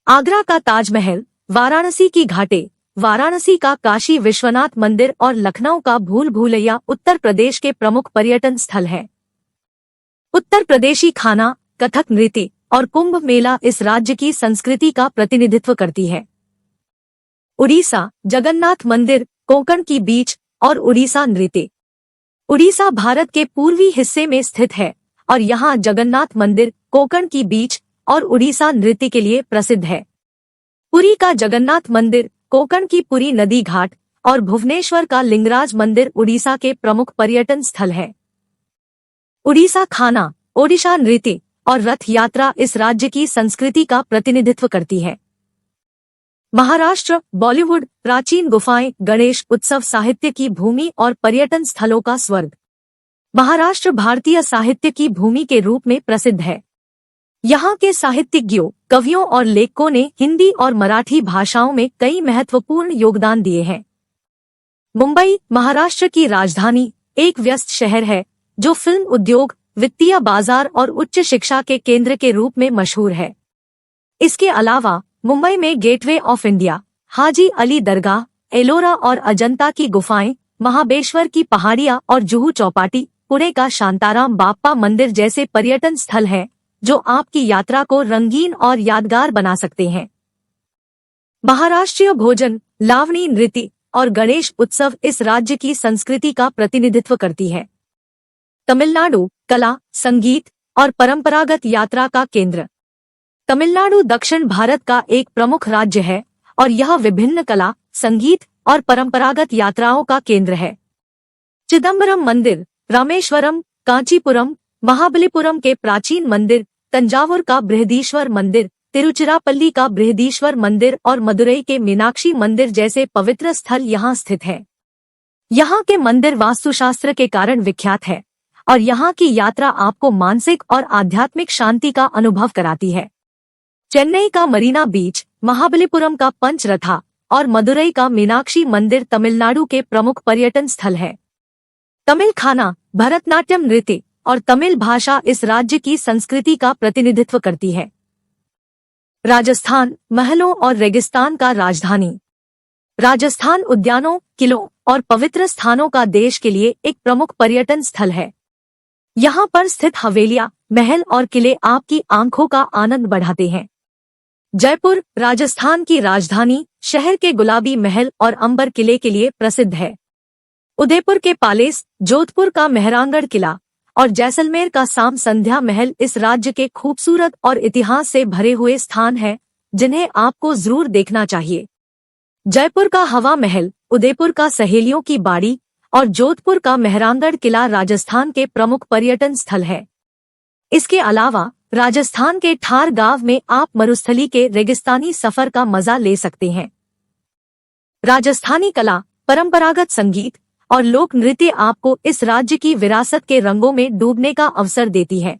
आगरा का ताजमहल, वाराणसी की घाटें, वाराणसी का काशी विश्वनाथ मंदिर और लखनऊ का भूल भुलैया उत्तर प्रदेश के प्रमुख पर्यटन स्थल हैं। उत्तर प्रदेशी खाना, कथक नृत्य और कुंभ मेला इस राज्य की संस्कृति का प्रतिनिधित्व करती है। उड़ीसा, जगन्नाथ मंदिर, कोंकण की बीच और उड़ीसा नृत्य। उड़ीसा भारत के पूर्वी हिस्से में स्थित है और यहाँ जगन्नाथ मंदिर, कोंकण की बीच और उड़ीसा नृत्य के लिए प्रसिद्ध है। पुरी का जगन्नाथ मंदिर, कोंकण की पुरी नदी घाट और भुवनेश्वर का लिंगराज मंदिर उड़ीसा के प्रमुख पर्यटन स्थल है। उड़ीसा खाना, ओडिशा नृत्य और रथ यात्रा इस राज्य की संस्कृति का प्रतिनिधित्व करती है। महाराष्ट्र, बॉलीवुड, प्राचीन गुफाएं, गणेश उत्सव, साहित्य की भूमि और पर्यटन स्थलों का स्वर्ग। महाराष्ट्र भारतीय साहित्य की भूमि के रूप में प्रसिद्ध है। यहाँ के साहित्यज्ञों, कवियों और लेखकों ने हिंदी और मराठी भाषाओं में कई महत्वपूर्ण योगदान दिए हैं। मुंबई, महाराष्ट्र की राजधानी, एक व्यस्त शहर है जो फिल्म उद्योग, वित्तीय बाजार और उच्च शिक्षा के केंद्र के रूप में मशहूर है। इसके अलावा मुंबई में gateway of India, Haji Ali दरगाह, एलोरा और अजंता की गुफाएं, महाबेश्वर की पहाड़ियां और जुहू चौपाटी, पुणे का शांताराम बाप्पा मंदिर जैसे पर्यटन स्थल हैं जो आपकी यात्रा को रंगीन और यादगार बना सकते हैं। महाराष्ट्रीय भोजन, लावणी नृत्य और गणेश उत्सव इस राज्य की संस्कृति का प्रतिनिधित्व करती है। तमिलनाडु, कला, संगीत और परंपरागत यात्रा का केंद्र। तमिलनाडु दक्षिण भारत का एक प्रमुख राज्य है और यह विभिन्न कला, संगीत और परंपरागत यात्राओं का केंद्र है। चिदम्बरम मंदिर, रामेश्वरम, कांचीपुरम, महाबलीपुरम के प्राचीन मंदिर, तंजावुर का बृहदीश्वर मंदिर, तिरुचिरापल्ली का बृहदीश्वर मंदिर और मदुरई के मीनाक्षी मंदिर जैसे पवित्र स्थल यहाँ स्थित हैं। यहाँ के मंदिर वास्तुशास्त्र के कारण विख्यात है और यहाँ की यात्रा आपको मानसिक और आध्यात्मिक शांति का अनुभव कराती है। चेन्नई का मरीना बीच, महाबलीपुरम का पंचरथा और मदुरई का मीनाक्षी मंदिर तमिलनाडु के प्रमुख पर्यटन स्थल है। तमिल खाना, भरतनाट्यम नृत्य और तमिल भाषा इस राज्य की संस्कृति का प्रतिनिधित्व करती है। राजस्थान, महलों और रेगिस्तान का राजधानी। राजस्थान उद्यानों, किलों और पवित्र स्थानों का देश के लिए एक प्रमुख पर्यटन स्थल है। यहाँ पर स्थित हवेलियां, महल और किले आपकी आंखों का आनंद बढ़ाते हैं। जयपुर, राजस्थान की राजधानी, शहर के गुलाबी महल और अंबर किले के लिए प्रसिद्ध है। उदयपुर के पालेस, जोधपुर का मेहरानगढ़ किला और जैसलमेर का साम संध्या महल इस राज्य के खूबसूरत और इतिहास से भरे हुए स्थान हैं जिन्हें आपको जरूर देखना चाहिए। जयपुर का हवा महल, उदयपुर का सहेलियों की बाड़ी और जोधपुर का मेहरानगढ़ किला राजस्थान के प्रमुख पर्यटन स्थल है। इसके अलावा राजस्थान के ठार गांव में आप मरुस्थली के रेगिस्तानी सफर का मजा ले सकते हैं। राजस्थानी कला, परंपरागत संगीत और लोक नृत्य आपको इस राज्य की विरासत के रंगों में डूबने का अवसर देती है।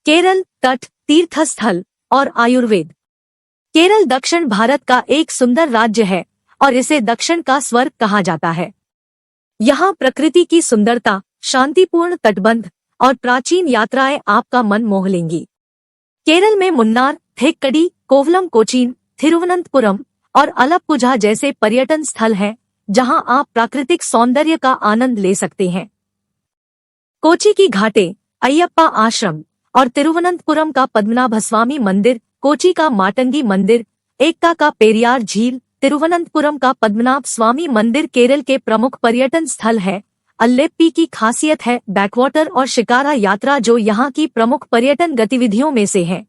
केरल, तट, तीर्थस्थल और आयुर्वेद। केरल दक्षिण भारत का एक सुंदर राज्य है और इसे दक्षिण का स्वर्ग कहा जाता है। यहाँ प्रकृति की सुंदरता, शांतिपूर्ण तटबंध और प्राचीन यात्राएं आपका मन मोह लेंगी। केरल में मुन्नार, थेक्कडी, कोवलम, कोचीन, थिरुवनंतपुरम और अलप्पुझा जैसे पर्यटन स्थल हैं जहां आप प्राकृतिक सौंदर्य का आनंद ले सकते हैं। कोची की घाटें, अय्यप्पा आश्रम और तिरुवनंतपुरम का पद्मनाभस्वामी मंदिर, कोची का माटंगी मंदिर, एकता का पेरियार झील, तिरुवनंतपुरम का पद्मनाभ स्वामी मंदिर केरल के प्रमुख पर्यटन स्थल है। अल्लेप्पी की खासियत है बैकवाटर और शिकारा यात्रा जो यहाँ की प्रमुख पर्यटन गतिविधियों में से है।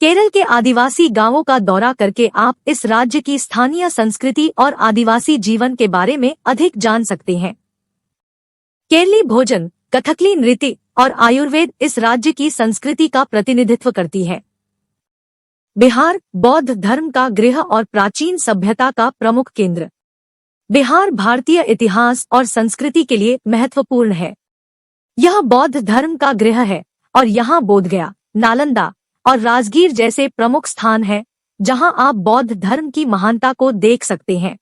केरल के आदिवासी गांवों का दौरा करके आप इस राज्य की स्थानीय संस्कृति और आदिवासी जीवन के बारे में अधिक जान सकते हैं। केरली भोजन, कथकली नृत्य और आयुर्वेद इस राज्य की संस्कृति का प्रतिनिधित्व करती है। बिहार, बौद्ध धर्म का गृह और प्राचीन सभ्यता का प्रमुख केंद्र। बिहार भारतीय इतिहास और संस्कृति के लिए महत्वपूर्ण है। यह बौद्ध धर्म का गृह है और यहाँ बोधगया, नालंदा और राजगीर जैसे प्रमुख स्थान हैं जहां आप बौद्ध धर्म की महानता को देख सकते हैं।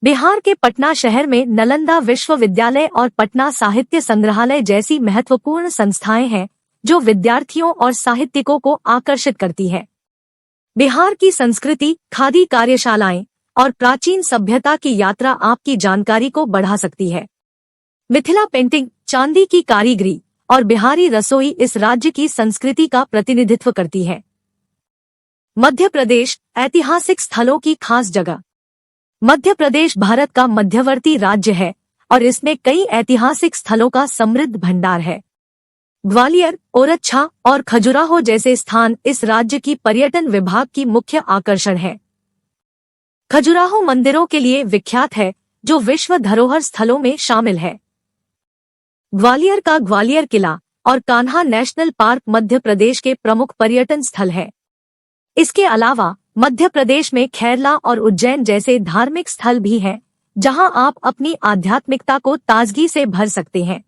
बिहार के पटना शहर में नालंदा विश्वविद्यालय और पटना साहित्य संग्रहालय जैसी महत्वपूर्ण संस्थाएं हैं जो विद्यार्थियों और साहित्यिकों को आकर्षित करती है। बिहार की संस्कृति, खादी कार्यशालाएं और प्राचीन सभ्यता की यात्रा आपकी जानकारी को बढ़ा सकती है। मिथिला पेंटिंग, चांदी की कारीगरी और बिहारी रसोई इस राज्य की संस्कृति का प्रतिनिधित्व करती है। मध्य प्रदेश, ऐतिहासिक स्थलों की खास जगह। मध्य प्रदेश भारत का मध्यवर्ती राज्य है और इसमें कई ऐतिहासिक स्थलों का समृद्ध भंडार है। ग्वालियर, ओरछा और खजुराहो जैसे स्थान इस राज्य की पर्यटन विभाग की मुख्य आकर्षण है। खजुराहो मंदिरों के लिए विख्यात है जो विश्व धरोहर स्थलों में शामिल है। ग्वालियर का ग्वालियर किला और कान्हा नेशनल पार्क मध्य प्रदेश के प्रमुख पर्यटन स्थल है। इसके अलावा मध्य प्रदेश में खैरला और उज्जैन जैसे धार्मिक स्थल भी हैं, जहां आप अपनी आध्यात्मिकता को ताजगी से भर सकते हैं।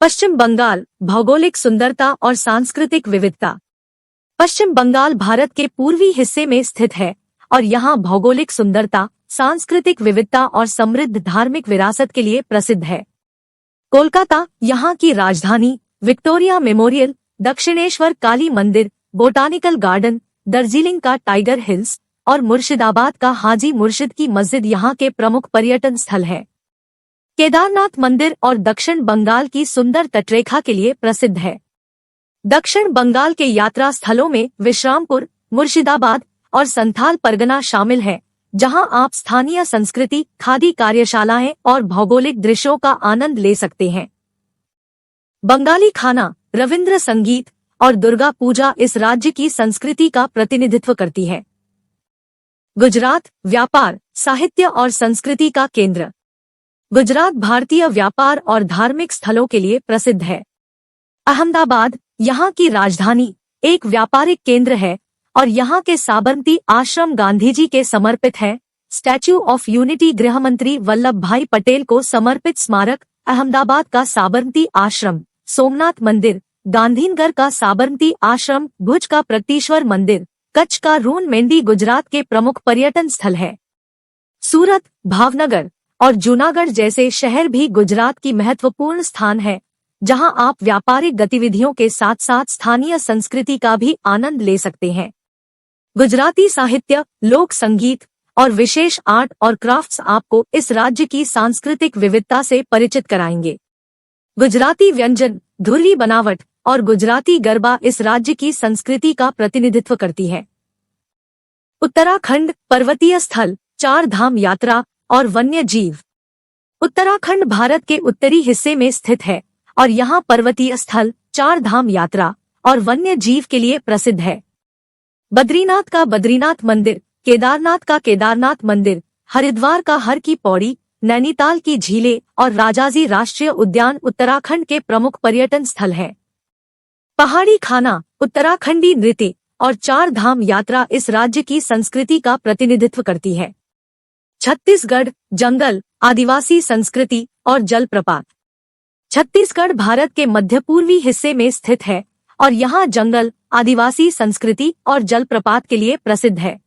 पश्चिम बंगाल, भौगोलिक सुंदरता और सांस्कृतिक विविधता। पश्चिम बंगाल भारत के पूर्वी हिस्से में स्थित है और यहाँ भौगोलिक सुंदरता, सांस्कृतिक विविधता और समृद्ध धार्मिक विरासत के लिए प्रसिद्ध है। कोलकाता, यहाँ की राजधानी, विक्टोरिया मेमोरियल, दक्षिणेश्वर काली मंदिर, बोटानिकल गार्डन, दार्जिलिंग का टाइगर हिल्स और मुर्शिदाबाद का हाजी मुर्शिद की मस्जिद यहाँ के प्रमुख पर्यटन स्थल है। केदारनाथ मंदिर और दक्षिण बंगाल की सुंदर तटरेखा के लिए प्रसिद्ध है। दक्षिण बंगाल के यात्रा स्थलों में विश्रामपुर, मुर्शिदाबाद और संथाल परगना शामिल है, जहां आप स्थानीय संस्कृति, खादी कार्यशालाएं और भौगोलिक दृश्यों का आनंद ले सकते हैं। बंगाली खाना, रविंद्र संगीत और दुर्गा पूजा इस राज्य की संस्कृति का प्रतिनिधित्व करती है। गुजरात, व्यापार, साहित्य और संस्कृति का केंद्र। गुजरात भारतीय व्यापार और धार्मिक स्थलों के लिए प्रसिद्ध है। अहमदाबाद, यहाँ की राजधानी, एक व्यापारिक केंद्र है और यहाँ के साबरमती आश्रम गांधीजी के समर्पित है। स्टैच्यू ऑफ यूनिटी गृहमंत्री वल्लभ भाई पटेल को समर्पित स्मारक, अहमदाबाद का साबरमती आश्रम, सोमनाथ मंदिर, गांधीनगर का साबरमती आश्रम, भुज का प्रगटीश्वर मंदिर, कच्छ का रून मेंढी गुजरात के प्रमुख पर्यटन स्थल है। सूरत, भावनगर और जूनागढ़ जैसे शहर भी गुजरात की महत्वपूर्ण स्थान है, जहां आप व्यापारिक गतिविधियों के साथ साथ स्थानीय संस्कृति का भी आनंद ले सकते हैं। गुजराती साहित्य, लोक संगीत और विशेष आर्ट और क्राफ्ट्स आपको इस राज्य की सांस्कृतिक विविधता से परिचित कराएंगे। गुजराती व्यंजन, धुर्वी बनावट और गुजराती गरबा इस राज्य की संस्कृति का प्रतिनिधित्व करती है। उत्तराखंड, पर्वतीय स्थल, चार धाम यात्रा और वन्य जीव। उत्तराखंड भारत के उत्तरी हिस्से में स्थित है और यहाँ पर्वतीय स्थल, चार धाम यात्रा और वन्य जीव के लिए प्रसिद्ध है। बद्रीनाथ का बद्रीनाथ मंदिर, केदारनाथ का केदारनाथ मंदिर, हरिद्वार का हर की पौड़ी, नैनीताल की झीलें और राजाजी राष्ट्रीय उद्यान उत्तराखंड के प्रमुख पर्यटन स्थल हैं। पहाड़ी खाना, उत्तराखंडी नृत्य और चार धाम यात्रा इस राज्य की संस्कृति का प्रतिनिधित्व करती है। छत्तीसगढ़, जंगल, आदिवासी संस्कृति और जलप्रपात। छत्तीसगढ़ भारत के मध्य पूर्वी हिस्से में स्थित है और यहाँ जंगल, आदिवासी संस्कृति और जलप्रपात के लिए प्रसिद्ध है।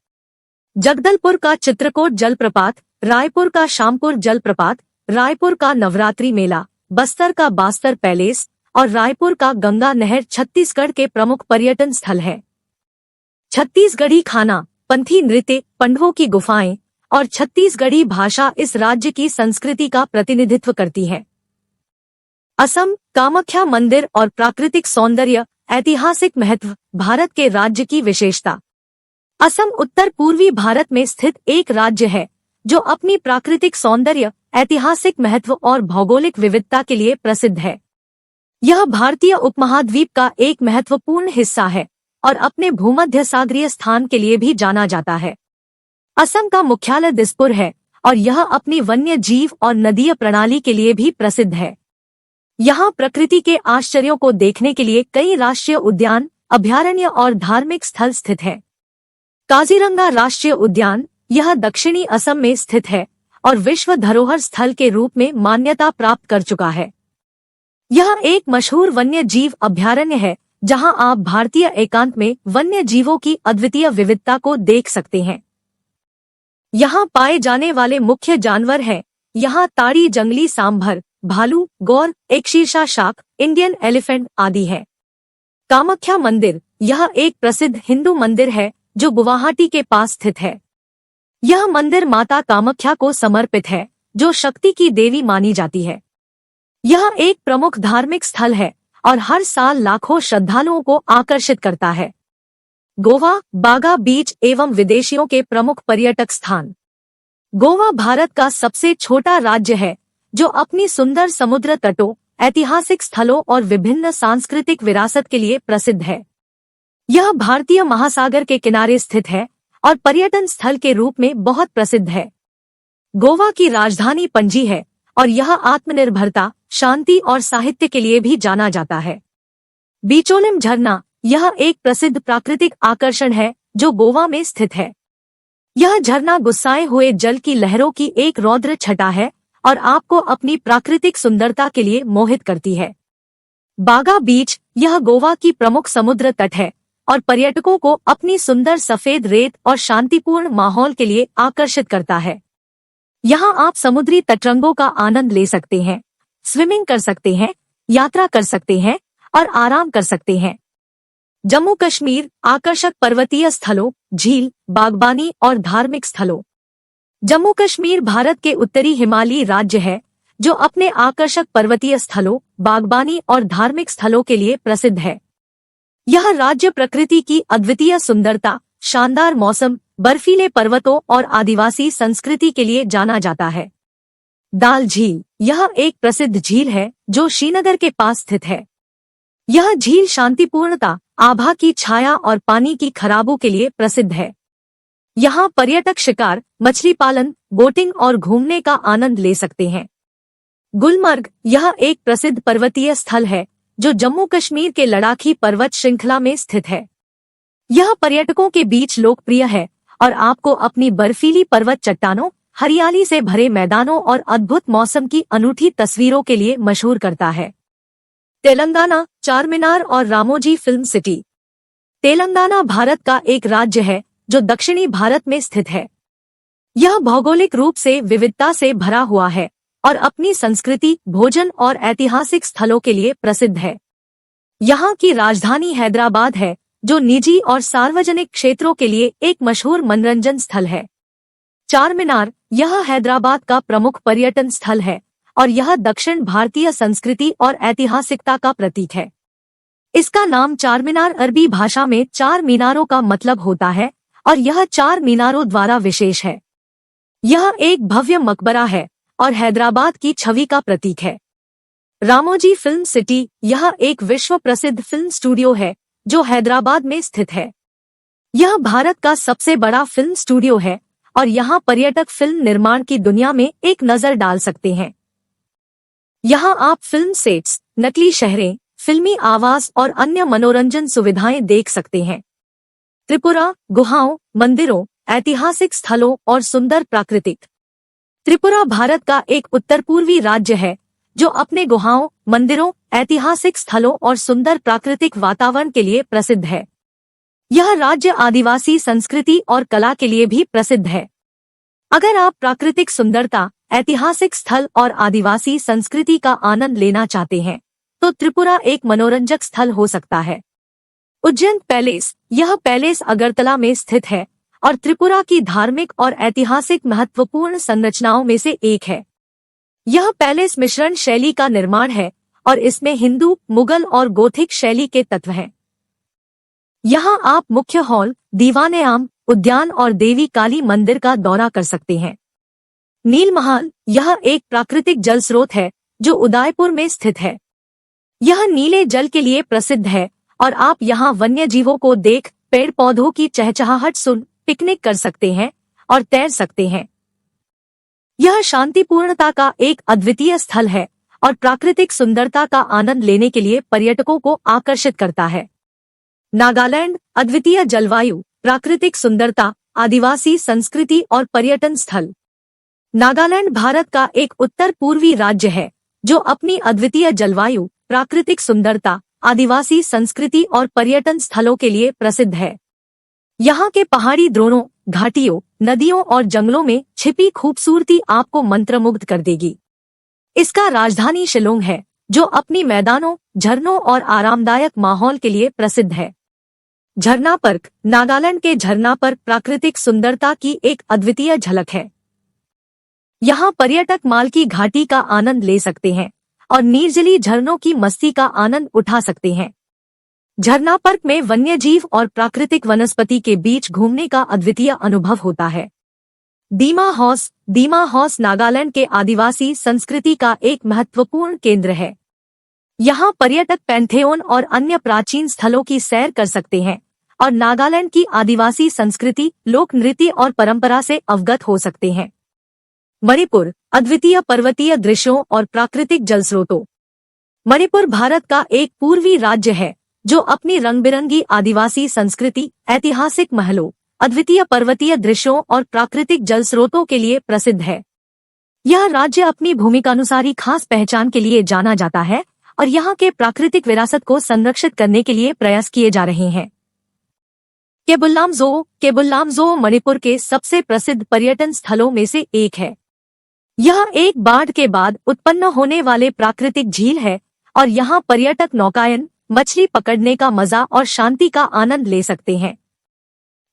जगदलपुर का चित्रकोट जलप्रपात, रायपुर का शामपुर जलप्रपात, रायपुर का नवरात्रि मेला, बस्तर का बास्तर पैलेस और रायपुर का गंगा नहर छत्तीसगढ़ के प्रमुख पर्यटन स्थल है। छत्तीसगढ़ी खाना, पंथी नृत्य, पंडवों की गुफाएं और छत्तीसगढ़ी भाषा इस राज्य की संस्कृति का प्रतिनिधित्व करती है। असम, कामाख्या मंदिर और प्राकृतिक सौंदर्य, ऐतिहासिक महत्व, भारत के राज्य की विशेषता। असम उत्तर पूर्वी भारत में स्थित एक राज्य है जो अपनी प्राकृतिक सौंदर्य, ऐतिहासिक महत्व और भौगोलिक विविधता के लिए प्रसिद्ध है। यह भारतीय उपमहाद्वीप का एक महत्वपूर्ण हिस्सा है और अपने भूमध्य सागरीय स्थान के लिए भी जाना जाता है। असम का मुख्यालय दिसपुर है और यह अपनी वन्य जीव और नदीय प्रणाली के लिए भी प्रसिद्ध है। यहाँ प्रकृति के आश्चर्यों को देखने के लिए कई राष्ट्रीय उद्यान, अभयारण्य और धार्मिक स्थल स्थित हैं। काजीरंगा राष्ट्रीय उद्यान, यह दक्षिणी असम में स्थित है और विश्व धरोहर स्थल के रूप में मान्यता प्राप्त कर चुका है। यह एक मशहूर वन्य जीव अभयारण्य है जहां आप भारतीय एकांत में वन्य जीवों की अद्वितीय विविधता को देख सकते हैं। यहाँ पाए जाने वाले मुख्य जानवर हैं यहाँ ताड़ी, जंगली सांभर, भालू, गौर, एक शीर्षा शाक, इंडियन एलिफेंट आदि है। कामाख्या मंदिर यह एक प्रसिद्ध हिंदू मंदिर है जो गुवाहाटी के पास स्थित है। यह मंदिर माता कामाख्या को समर्पित है जो शक्ति की देवी मानी जाती है। यह एक प्रमुख धार्मिक स्थल है और हर साल लाखों श्रद्धालुओं को आकर्षित करता है। गोवा, बागा बीच एवं विदेशियों के प्रमुख पर्यटक स्थान। गोवा भारत का सबसे छोटा राज्य है जो अपनी सुंदर समुद्र तटों, ऐतिहासिक स्थलों और विभिन्न सांस्कृतिक विरासत के लिए प्रसिद्ध है। यह भारतीय महासागर के किनारे स्थित है और पर्यटन स्थल के रूप में बहुत प्रसिद्ध है। गोवा की राजधानी पणजी है और यह आत्मनिर्भरता, शांति और साहित्य के लिए भी जाना जाता है। बीचोलिम झरना यह एक प्रसिद्ध प्राकृतिक आकर्षण है जो गोवा में स्थित है। यह झरना गुस्साए हुए जल की लहरों की एक रौद्र छटा है और आपको अपनी प्राकृतिक सुंदरता के लिए मोहित करती है। बागा बीच यह गोवा की प्रमुख समुद्र तट है और पर्यटकों को अपनी सुंदर सफेद रेत और शांतिपूर्ण माहौल के लिए आकर्षित करता है। यहाँ आप समुद्री तटरंगों का आनंद ले सकते हैं, स्विमिंग कर सकते हैं, यात्रा कर सकते हैं और आराम कर सकते हैं। जम्मू कश्मीर आकर्षक पर्वतीय स्थलों, झील, बागबानी और धार्मिक स्थलों। जम्मू कश्मीर भारत के उत्तरी हिमालयी राज्य है जो अपने आकर्षक पर्वतीय स्थलों, बागबानी और धार्मिक स्थलों के लिए प्रसिद्ध है। यह राज्य प्रकृति की अद्वितीय सुंदरता, शानदार मौसम, बर्फीले पर्वतों और आदिवासी संस्कृति के लिए जाना जाता है। दाल झील यह एक प्रसिद्ध झील है जो श्रीनगर के पास स्थित है। यह झील शांतिपूर्णता, आभा की छाया और पानी की खराबों के लिए प्रसिद्ध है। यहाँ पर्यटक शिकार, मछली पालन, बोटिंग और घूमने का आनंद ले सकते हैं। गुलमर्ग यह एक प्रसिद्ध पर्वतीय स्थल है जो जम्मू कश्मीर के लड़ाखी पर्वत श्रृंखला में स्थित है। यह पर्यटकों के बीच लोकप्रिय है और आपको अपनी बर्फीली पर्वत चट्टानों, हरियाली से भरे मैदानों और अद्भुत मौसम की अनूठी तस्वीरों के लिए मशहूर करता है। तेलंगाना, चारमीनार और रामोजी फिल्म सिटी। तेलंगाना भारत का एक राज्य है जो दक्षिणी भारत में स्थित है। यह भौगोलिक रूप से विविधता से भरा हुआ है और अपनी संस्कृति, भोजन और ऐतिहासिक स्थलों के लिए प्रसिद्ध है। यहाँ की राजधानी हैदराबाद है जो निजी और सार्वजनिक क्षेत्रों के लिए एक मशहूर मनोरंजन स्थल है। चारमीनार यह हैदराबाद का प्रमुख पर्यटन स्थल है और यह दक्षिण भारतीय संस्कृति और ऐतिहासिकता का प्रतीक है। इसका नाम चारमीनार अरबी भाषा में 4 मीनारों का मतलब होता है और यह 4 मीनारों द्वारा विशेष है। यह एक भव्य मकबरा है और हैदराबाद की छवि का प्रतीक है। रामोजी फिल्म सिटी यह एक विश्व प्रसिद्ध फिल्म स्टूडियो है जो हैदराबाद में स्थित है। यह भारत का सबसे बड़ा फिल्म स्टूडियो है और यहाँ पर्यटक फिल्म निर्माण की दुनिया में एक नजर डाल सकते हैं। यहाँ आप फिल्म सेट्स, नकली शहरें, फिल्मी आवास और अन्य मनोरंजन सुविधाएं देख सकते हैं। त्रिपुरा गुहाओं, मंदिरों, ऐतिहासिक स्थलों और सुंदर प्राकृतिक। त्रिपुरा भारत का एक उत्तर पूर्वी राज्य है जो अपने गुहाओं, मंदिरों, ऐतिहासिक स्थलों और सुंदर प्राकृतिक वातावरण के लिए प्रसिद्ध है। यह राज्य आदिवासी संस्कृति और कला के लिए भी प्रसिद्ध है। अगर आप प्राकृतिक सुंदरता, ऐतिहासिक स्थल और आदिवासी संस्कृति का आनंद लेना चाहते हैं तो त्रिपुरा एक मनोरंजक स्थल हो सकता है। उज्जैन पैलेस यह पैलेस अगरतला में स्थित है और त्रिपुरा की धार्मिक और ऐतिहासिक महत्वपूर्ण संरचनाओं में से एक है। यह पैलेस मिश्रण शैली का निर्माण है और इसमें हिंदू, मुगल और गोथिक शैली के तत्व हैं। यहाँ आप मुख्य हॉल, दीवान-ए-आम, उद्यान और देवी काली मंदिर का दौरा कर सकते हैं। नीलमहल यह एक प्राकृतिक जल स्रोत है जो उदयपुर में स्थित है। यह नीले जल के लिए प्रसिद्ध है और आप यहाँ वन्य जीवों को देख, पेड़ पौधों की चहचहाहट सुन, पिकनिक कर सकते हैं और तैर सकते हैं। यह शांतिपूर्णता का एक अद्वितीय स्थल है और प्राकृतिक सुंदरता का आनंद लेने के लिए पर्यटकों को आकर्षित करता है। नागालैंड अद्वितीय जलवायु, प्राकृतिक सुंदरता, आदिवासी संस्कृति और पर्यटन स्थल। नागालैंड भारत का एक उत्तर पूर्वी राज्य है जो अपनी अद्वितीय जलवायु, प्राकृतिक सुंदरता, आदिवासी संस्कृति और पर्यटन स्थलों के लिए प्रसिद्ध है। यहाँ के पहाड़ी द्रोणों, घाटियों, नदियों और जंगलों में छिपी खूबसूरती आपको मंत्रमुग्ध कर देगी। इसका राजधानी शिलोंग है, जो अपनी मैदानों, झरनों और आरामदायक माहौल के लिए प्रसिद्ध है। झरना पार्क नागालैंड के झरना पार्क प्राकृतिक सुंदरता की एक अद्वितीय झलक है। यहाँ पर्यटक माल की घाटी का आनंद ले सकते हैं और निर्जली झरनों की मस्ती का आनंद उठा सकते हैं। झरना पार्क में वन्यजीव और प्राकृतिक वनस्पति के बीच घूमने का अद्वितीय अनुभव होता है। दीमा हॉस नागालैंड के आदिवासी संस्कृति का एक महत्वपूर्ण केंद्र है। यहाँ पर्यटक पैंथेओन और अन्य प्राचीन स्थलों की सैर कर सकते हैं और नागालैंड की आदिवासी संस्कृति, लोक नृत्य और परंपरा से अवगत हो सकते हैं। मणिपुर अद्वितीय पर्वतीय दृश्यों और प्राकृतिक जलस्रोतों। मणिपुर भारत का एक पूर्वी राज्य है जो अपनी रंग-बिरंगी आदिवासी संस्कृति, ऐतिहासिक महलों, अद्वितीय पर्वतीय दृश्यों और प्राकृतिक जलस्रोतों के लिए प्रसिद्ध है। यह राज्य अपनी भूमिकानुसारी खास पहचान के लिए जाना जाता है और यहाँ के प्राकृतिक विरासत को संरक्षित करने के लिए प्रयास किए जा रहे हैं। केबुल-लामजो मणिपुर के सबसे प्रसिद्ध पर्यटन स्थलों में से एक है। यह एक बाढ़ के बाद उत्पन्न होने वाले प्राकृतिक झील है और यहाँ पर्यटक नौकायन, मछली पकड़ने का मजा और शांति का आनंद ले सकते हैं।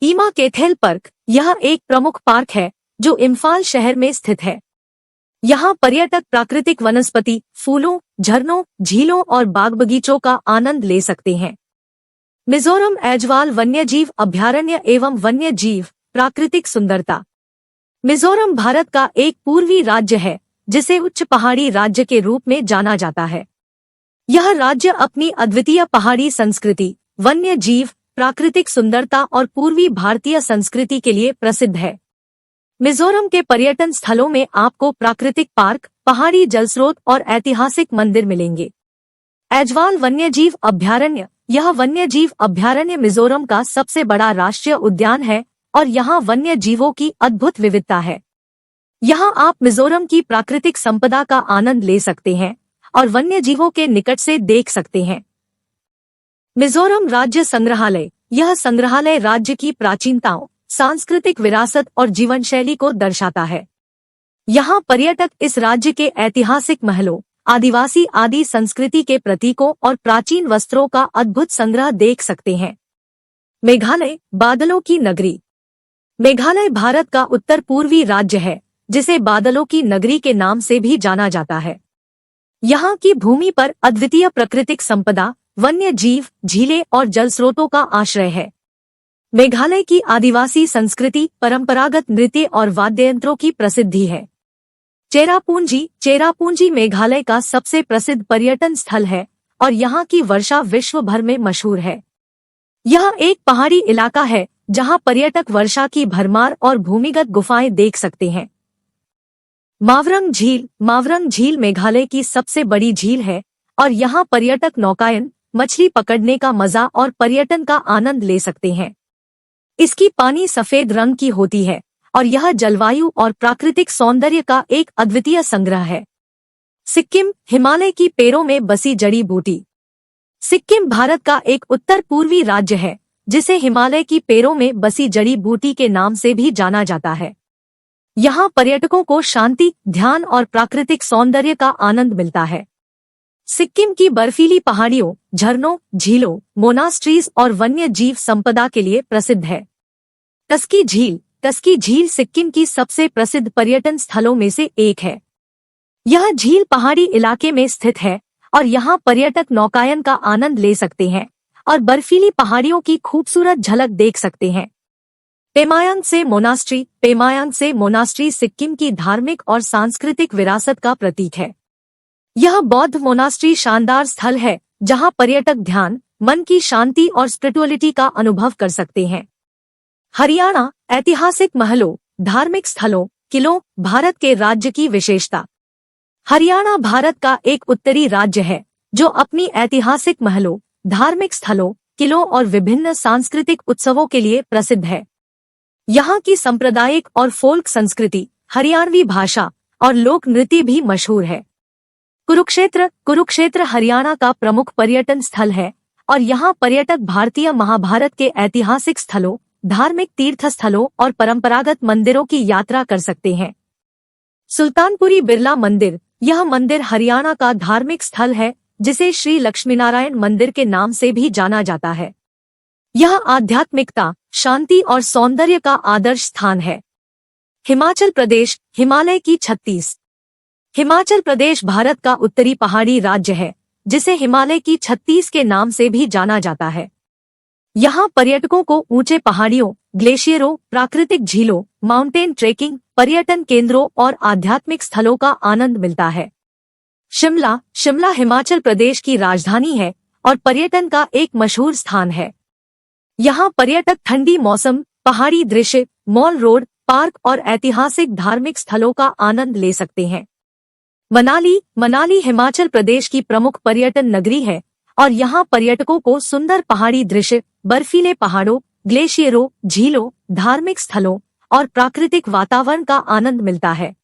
ईमा कैथल पार्क यह एक प्रमुख पार्क है जो इम्फाल शहर में स्थित है। यहाँ पर्यटक प्राकृतिक वनस्पति, फूलों, झरनों, झीलों और बाग बगीचों का आनंद ले सकते हैं। मिजोरम ऐजवाल वन्यजीव अभयारण्य एवं वन्यजीव प्राकृतिक सुंदरता। मिजोरम भारत का एक पूर्वी राज्य है जिसे उच्च पहाड़ी राज्य के रूप में जाना जाता है। यह राज्य अपनी अद्वितीय पहाड़ी संस्कृति, वन्य जीव, प्राकृतिक सुंदरता और पूर्वी भारतीय संस्कृति के लिए प्रसिद्ध है। मिजोरम के पर्यटन स्थलों में आपको प्राकृतिक पार्क, पहाड़ी जलस्रोत और ऐतिहासिक मंदिर मिलेंगे। ऐजवाल वन्यजीव अभयारण्य यह वन्यजीव अभयारण्य मिजोरम का सबसे बड़ा राष्ट्रीय उद्यान है और यहाँ वन्य जीवों की अद्भुत विविधता है। यहाँ आप मिजोरम की प्राकृतिक संपदा का आनंद ले सकते हैं और वन्य जीवों के निकट से देख सकते हैं। मिजोरम राज्य संग्रहालय यह संग्रहालय राज्य की प्राचीनताओं, सांस्कृतिक विरासत और जीवन शैली को दर्शाता है। यहाँ पर्यटक इस राज्य के ऐतिहासिक महलों, आदिवासी आदि संस्कृति के प्रतीकों और प्राचीन वस्त्रों का अद्भुत संग्रह देख सकते हैं। मेघालय बादलों की नगरी। मेघालय भारत का उत्तर पूर्वी राज्य है जिसे बादलों की नगरी के नाम से भी जाना जाता है। यहाँ की भूमि पर अद्वितीय प्राकृतिक संपदा, वन्य जीव, झीलें और जलस्रोतों का आश्रय है। मेघालय की आदिवासी संस्कृति, परंपरागत नृत्य और वाद्ययंत्रों की प्रसिद्धि है। चेरापूंजी मेघालय का सबसे प्रसिद्ध पर्यटन स्थल है और यहाँ की वर्षा विश्व भर में मशहूर है। यह एक पहाड़ी इलाका है जहाँ पर्यटक वर्षा की भरमार और भूमिगत गुफाएं देख सकते हैं। मावरंग झील मेघालय की सबसे बड़ी झील है और यहाँ पर्यटक नौकायन, मछली पकड़ने का मजा और पर्यटन का आनंद ले सकते हैं। इसकी पानी सफेद रंग की होती है और यह जलवायु और प्राकृतिक सौंदर्य का एक अद्वितीय संग्रह है। सिक्किम हिमालय की पेड़ों में बसी जड़ी बूटी। सिक्किम भारत का एक उत्तर पूर्वी राज्य है जिसे हिमालय की पेड़ों में बसी जड़ी बूटी के नाम से भी जाना जाता है। यहाँ पर्यटकों को शांति, ध्यान और प्राकृतिक सौंदर्य का आनंद मिलता है। सिक्किम की बर्फीली पहाड़ियों, झरनों, झीलों, मोनास्ट्रीज और वन्य जीव संपदा के लिए प्रसिद्ध है। टस्की झील सिक्किम की सबसे प्रसिद्ध पर्यटन स्थलों में से एक है। यह झील पहाड़ी इलाके में स्थित है और यहाँ पर्यटक नौकायन का आनंद ले सकते हैं और बर्फीली पहाड़ियों की खूबसूरत झलक देख सकते हैं। पेमायांग से मोनास्ट्री सिक्किम की धार्मिक और सांस्कृतिक विरासत का प्रतीक है। यह बौद्ध मोनास्ट्री शानदार स्थल है जहाँ पर्यटक ध्यान, मन की शांति और स्पिरिचुअलिटी का अनुभव कर सकते हैं। हरियाणा ऐतिहासिक महलों, धार्मिक स्थलों, किलों, भारत के राज्य की विशेषता। हरियाणा भारत का एक उत्तरी राज्य है जो अपनी ऐतिहासिक महलों, धार्मिक स्थलों, किलों और विभिन्न सांस्कृतिक उत्सवों के लिए प्रसिद्ध है। यहाँ की सांप्रदायिक और फोल्क संस्कृति, हरियाणवी भाषा और लोक नृत्य भी मशहूर है। कुरुक्षेत्र हरियाणा का प्रमुख पर्यटन स्थल है और यहाँ पर्यटक भारतीय महाभारत के ऐतिहासिक स्थलों, धार्मिक तीर्थ स्थलों और परंपरागत मंदिरों की यात्रा कर सकते हैं। सुल्तानपुरी बिरला मंदिर। यह मंदिर हरियाणा का धार्मिक स्थल है जिसे श्री लक्ष्मीनारायण मंदिर के नाम से भी जाना जाता है। यह आध्यात्मिकता, शांति और सौंदर्य का आदर्श स्थान है। हिमाचल प्रदेश। हिमालय की 36। हिमाचल प्रदेश भारत का उत्तरी पहाड़ी राज्य है जिसे हिमालय की 36 के नाम से भी जाना जाता है। यहाँ पर्यटकों को ऊंचे पहाड़ियों, ग्लेशियरों, प्राकृतिक झीलों, माउंटेन ट्रेकिंग, पर्यटन केंद्रों और आध्यात्मिक स्थलों का आनंद मिलता है। शिमला। शिमला हिमाचल प्रदेश की राजधानी है और पर्यटन का एक मशहूर स्थान है। यहाँ पर्यटक ठंडी मौसम, पहाड़ी दृश्य, मॉल रोड, पार्क और ऐतिहासिक धार्मिक स्थलों का आनंद ले सकते हैं। मनाली। मनाली हिमाचल प्रदेश की प्रमुख पर्यटन नगरी है और यहाँ पर्यटकों को सुंदर पहाड़ी दृश्य, बर्फीले पहाड़ों, ग्लेशियरों, झीलों, धार्मिक स्थलों और प्राकृतिक वातावरण का आनंद मिलता है।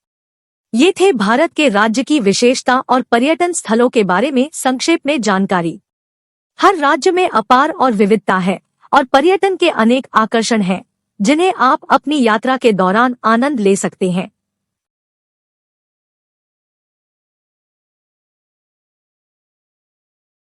ये थे भारत के राज्य की विशेषता और पर्यटन स्थलों के बारे में संक्षेप में जानकारी। हर राज्य में अपार और विविधता है और पर्यटन के अनेक आकर्षण हैं जिन्हें आप अपनी यात्रा के दौरान आनंद ले सकते हैं।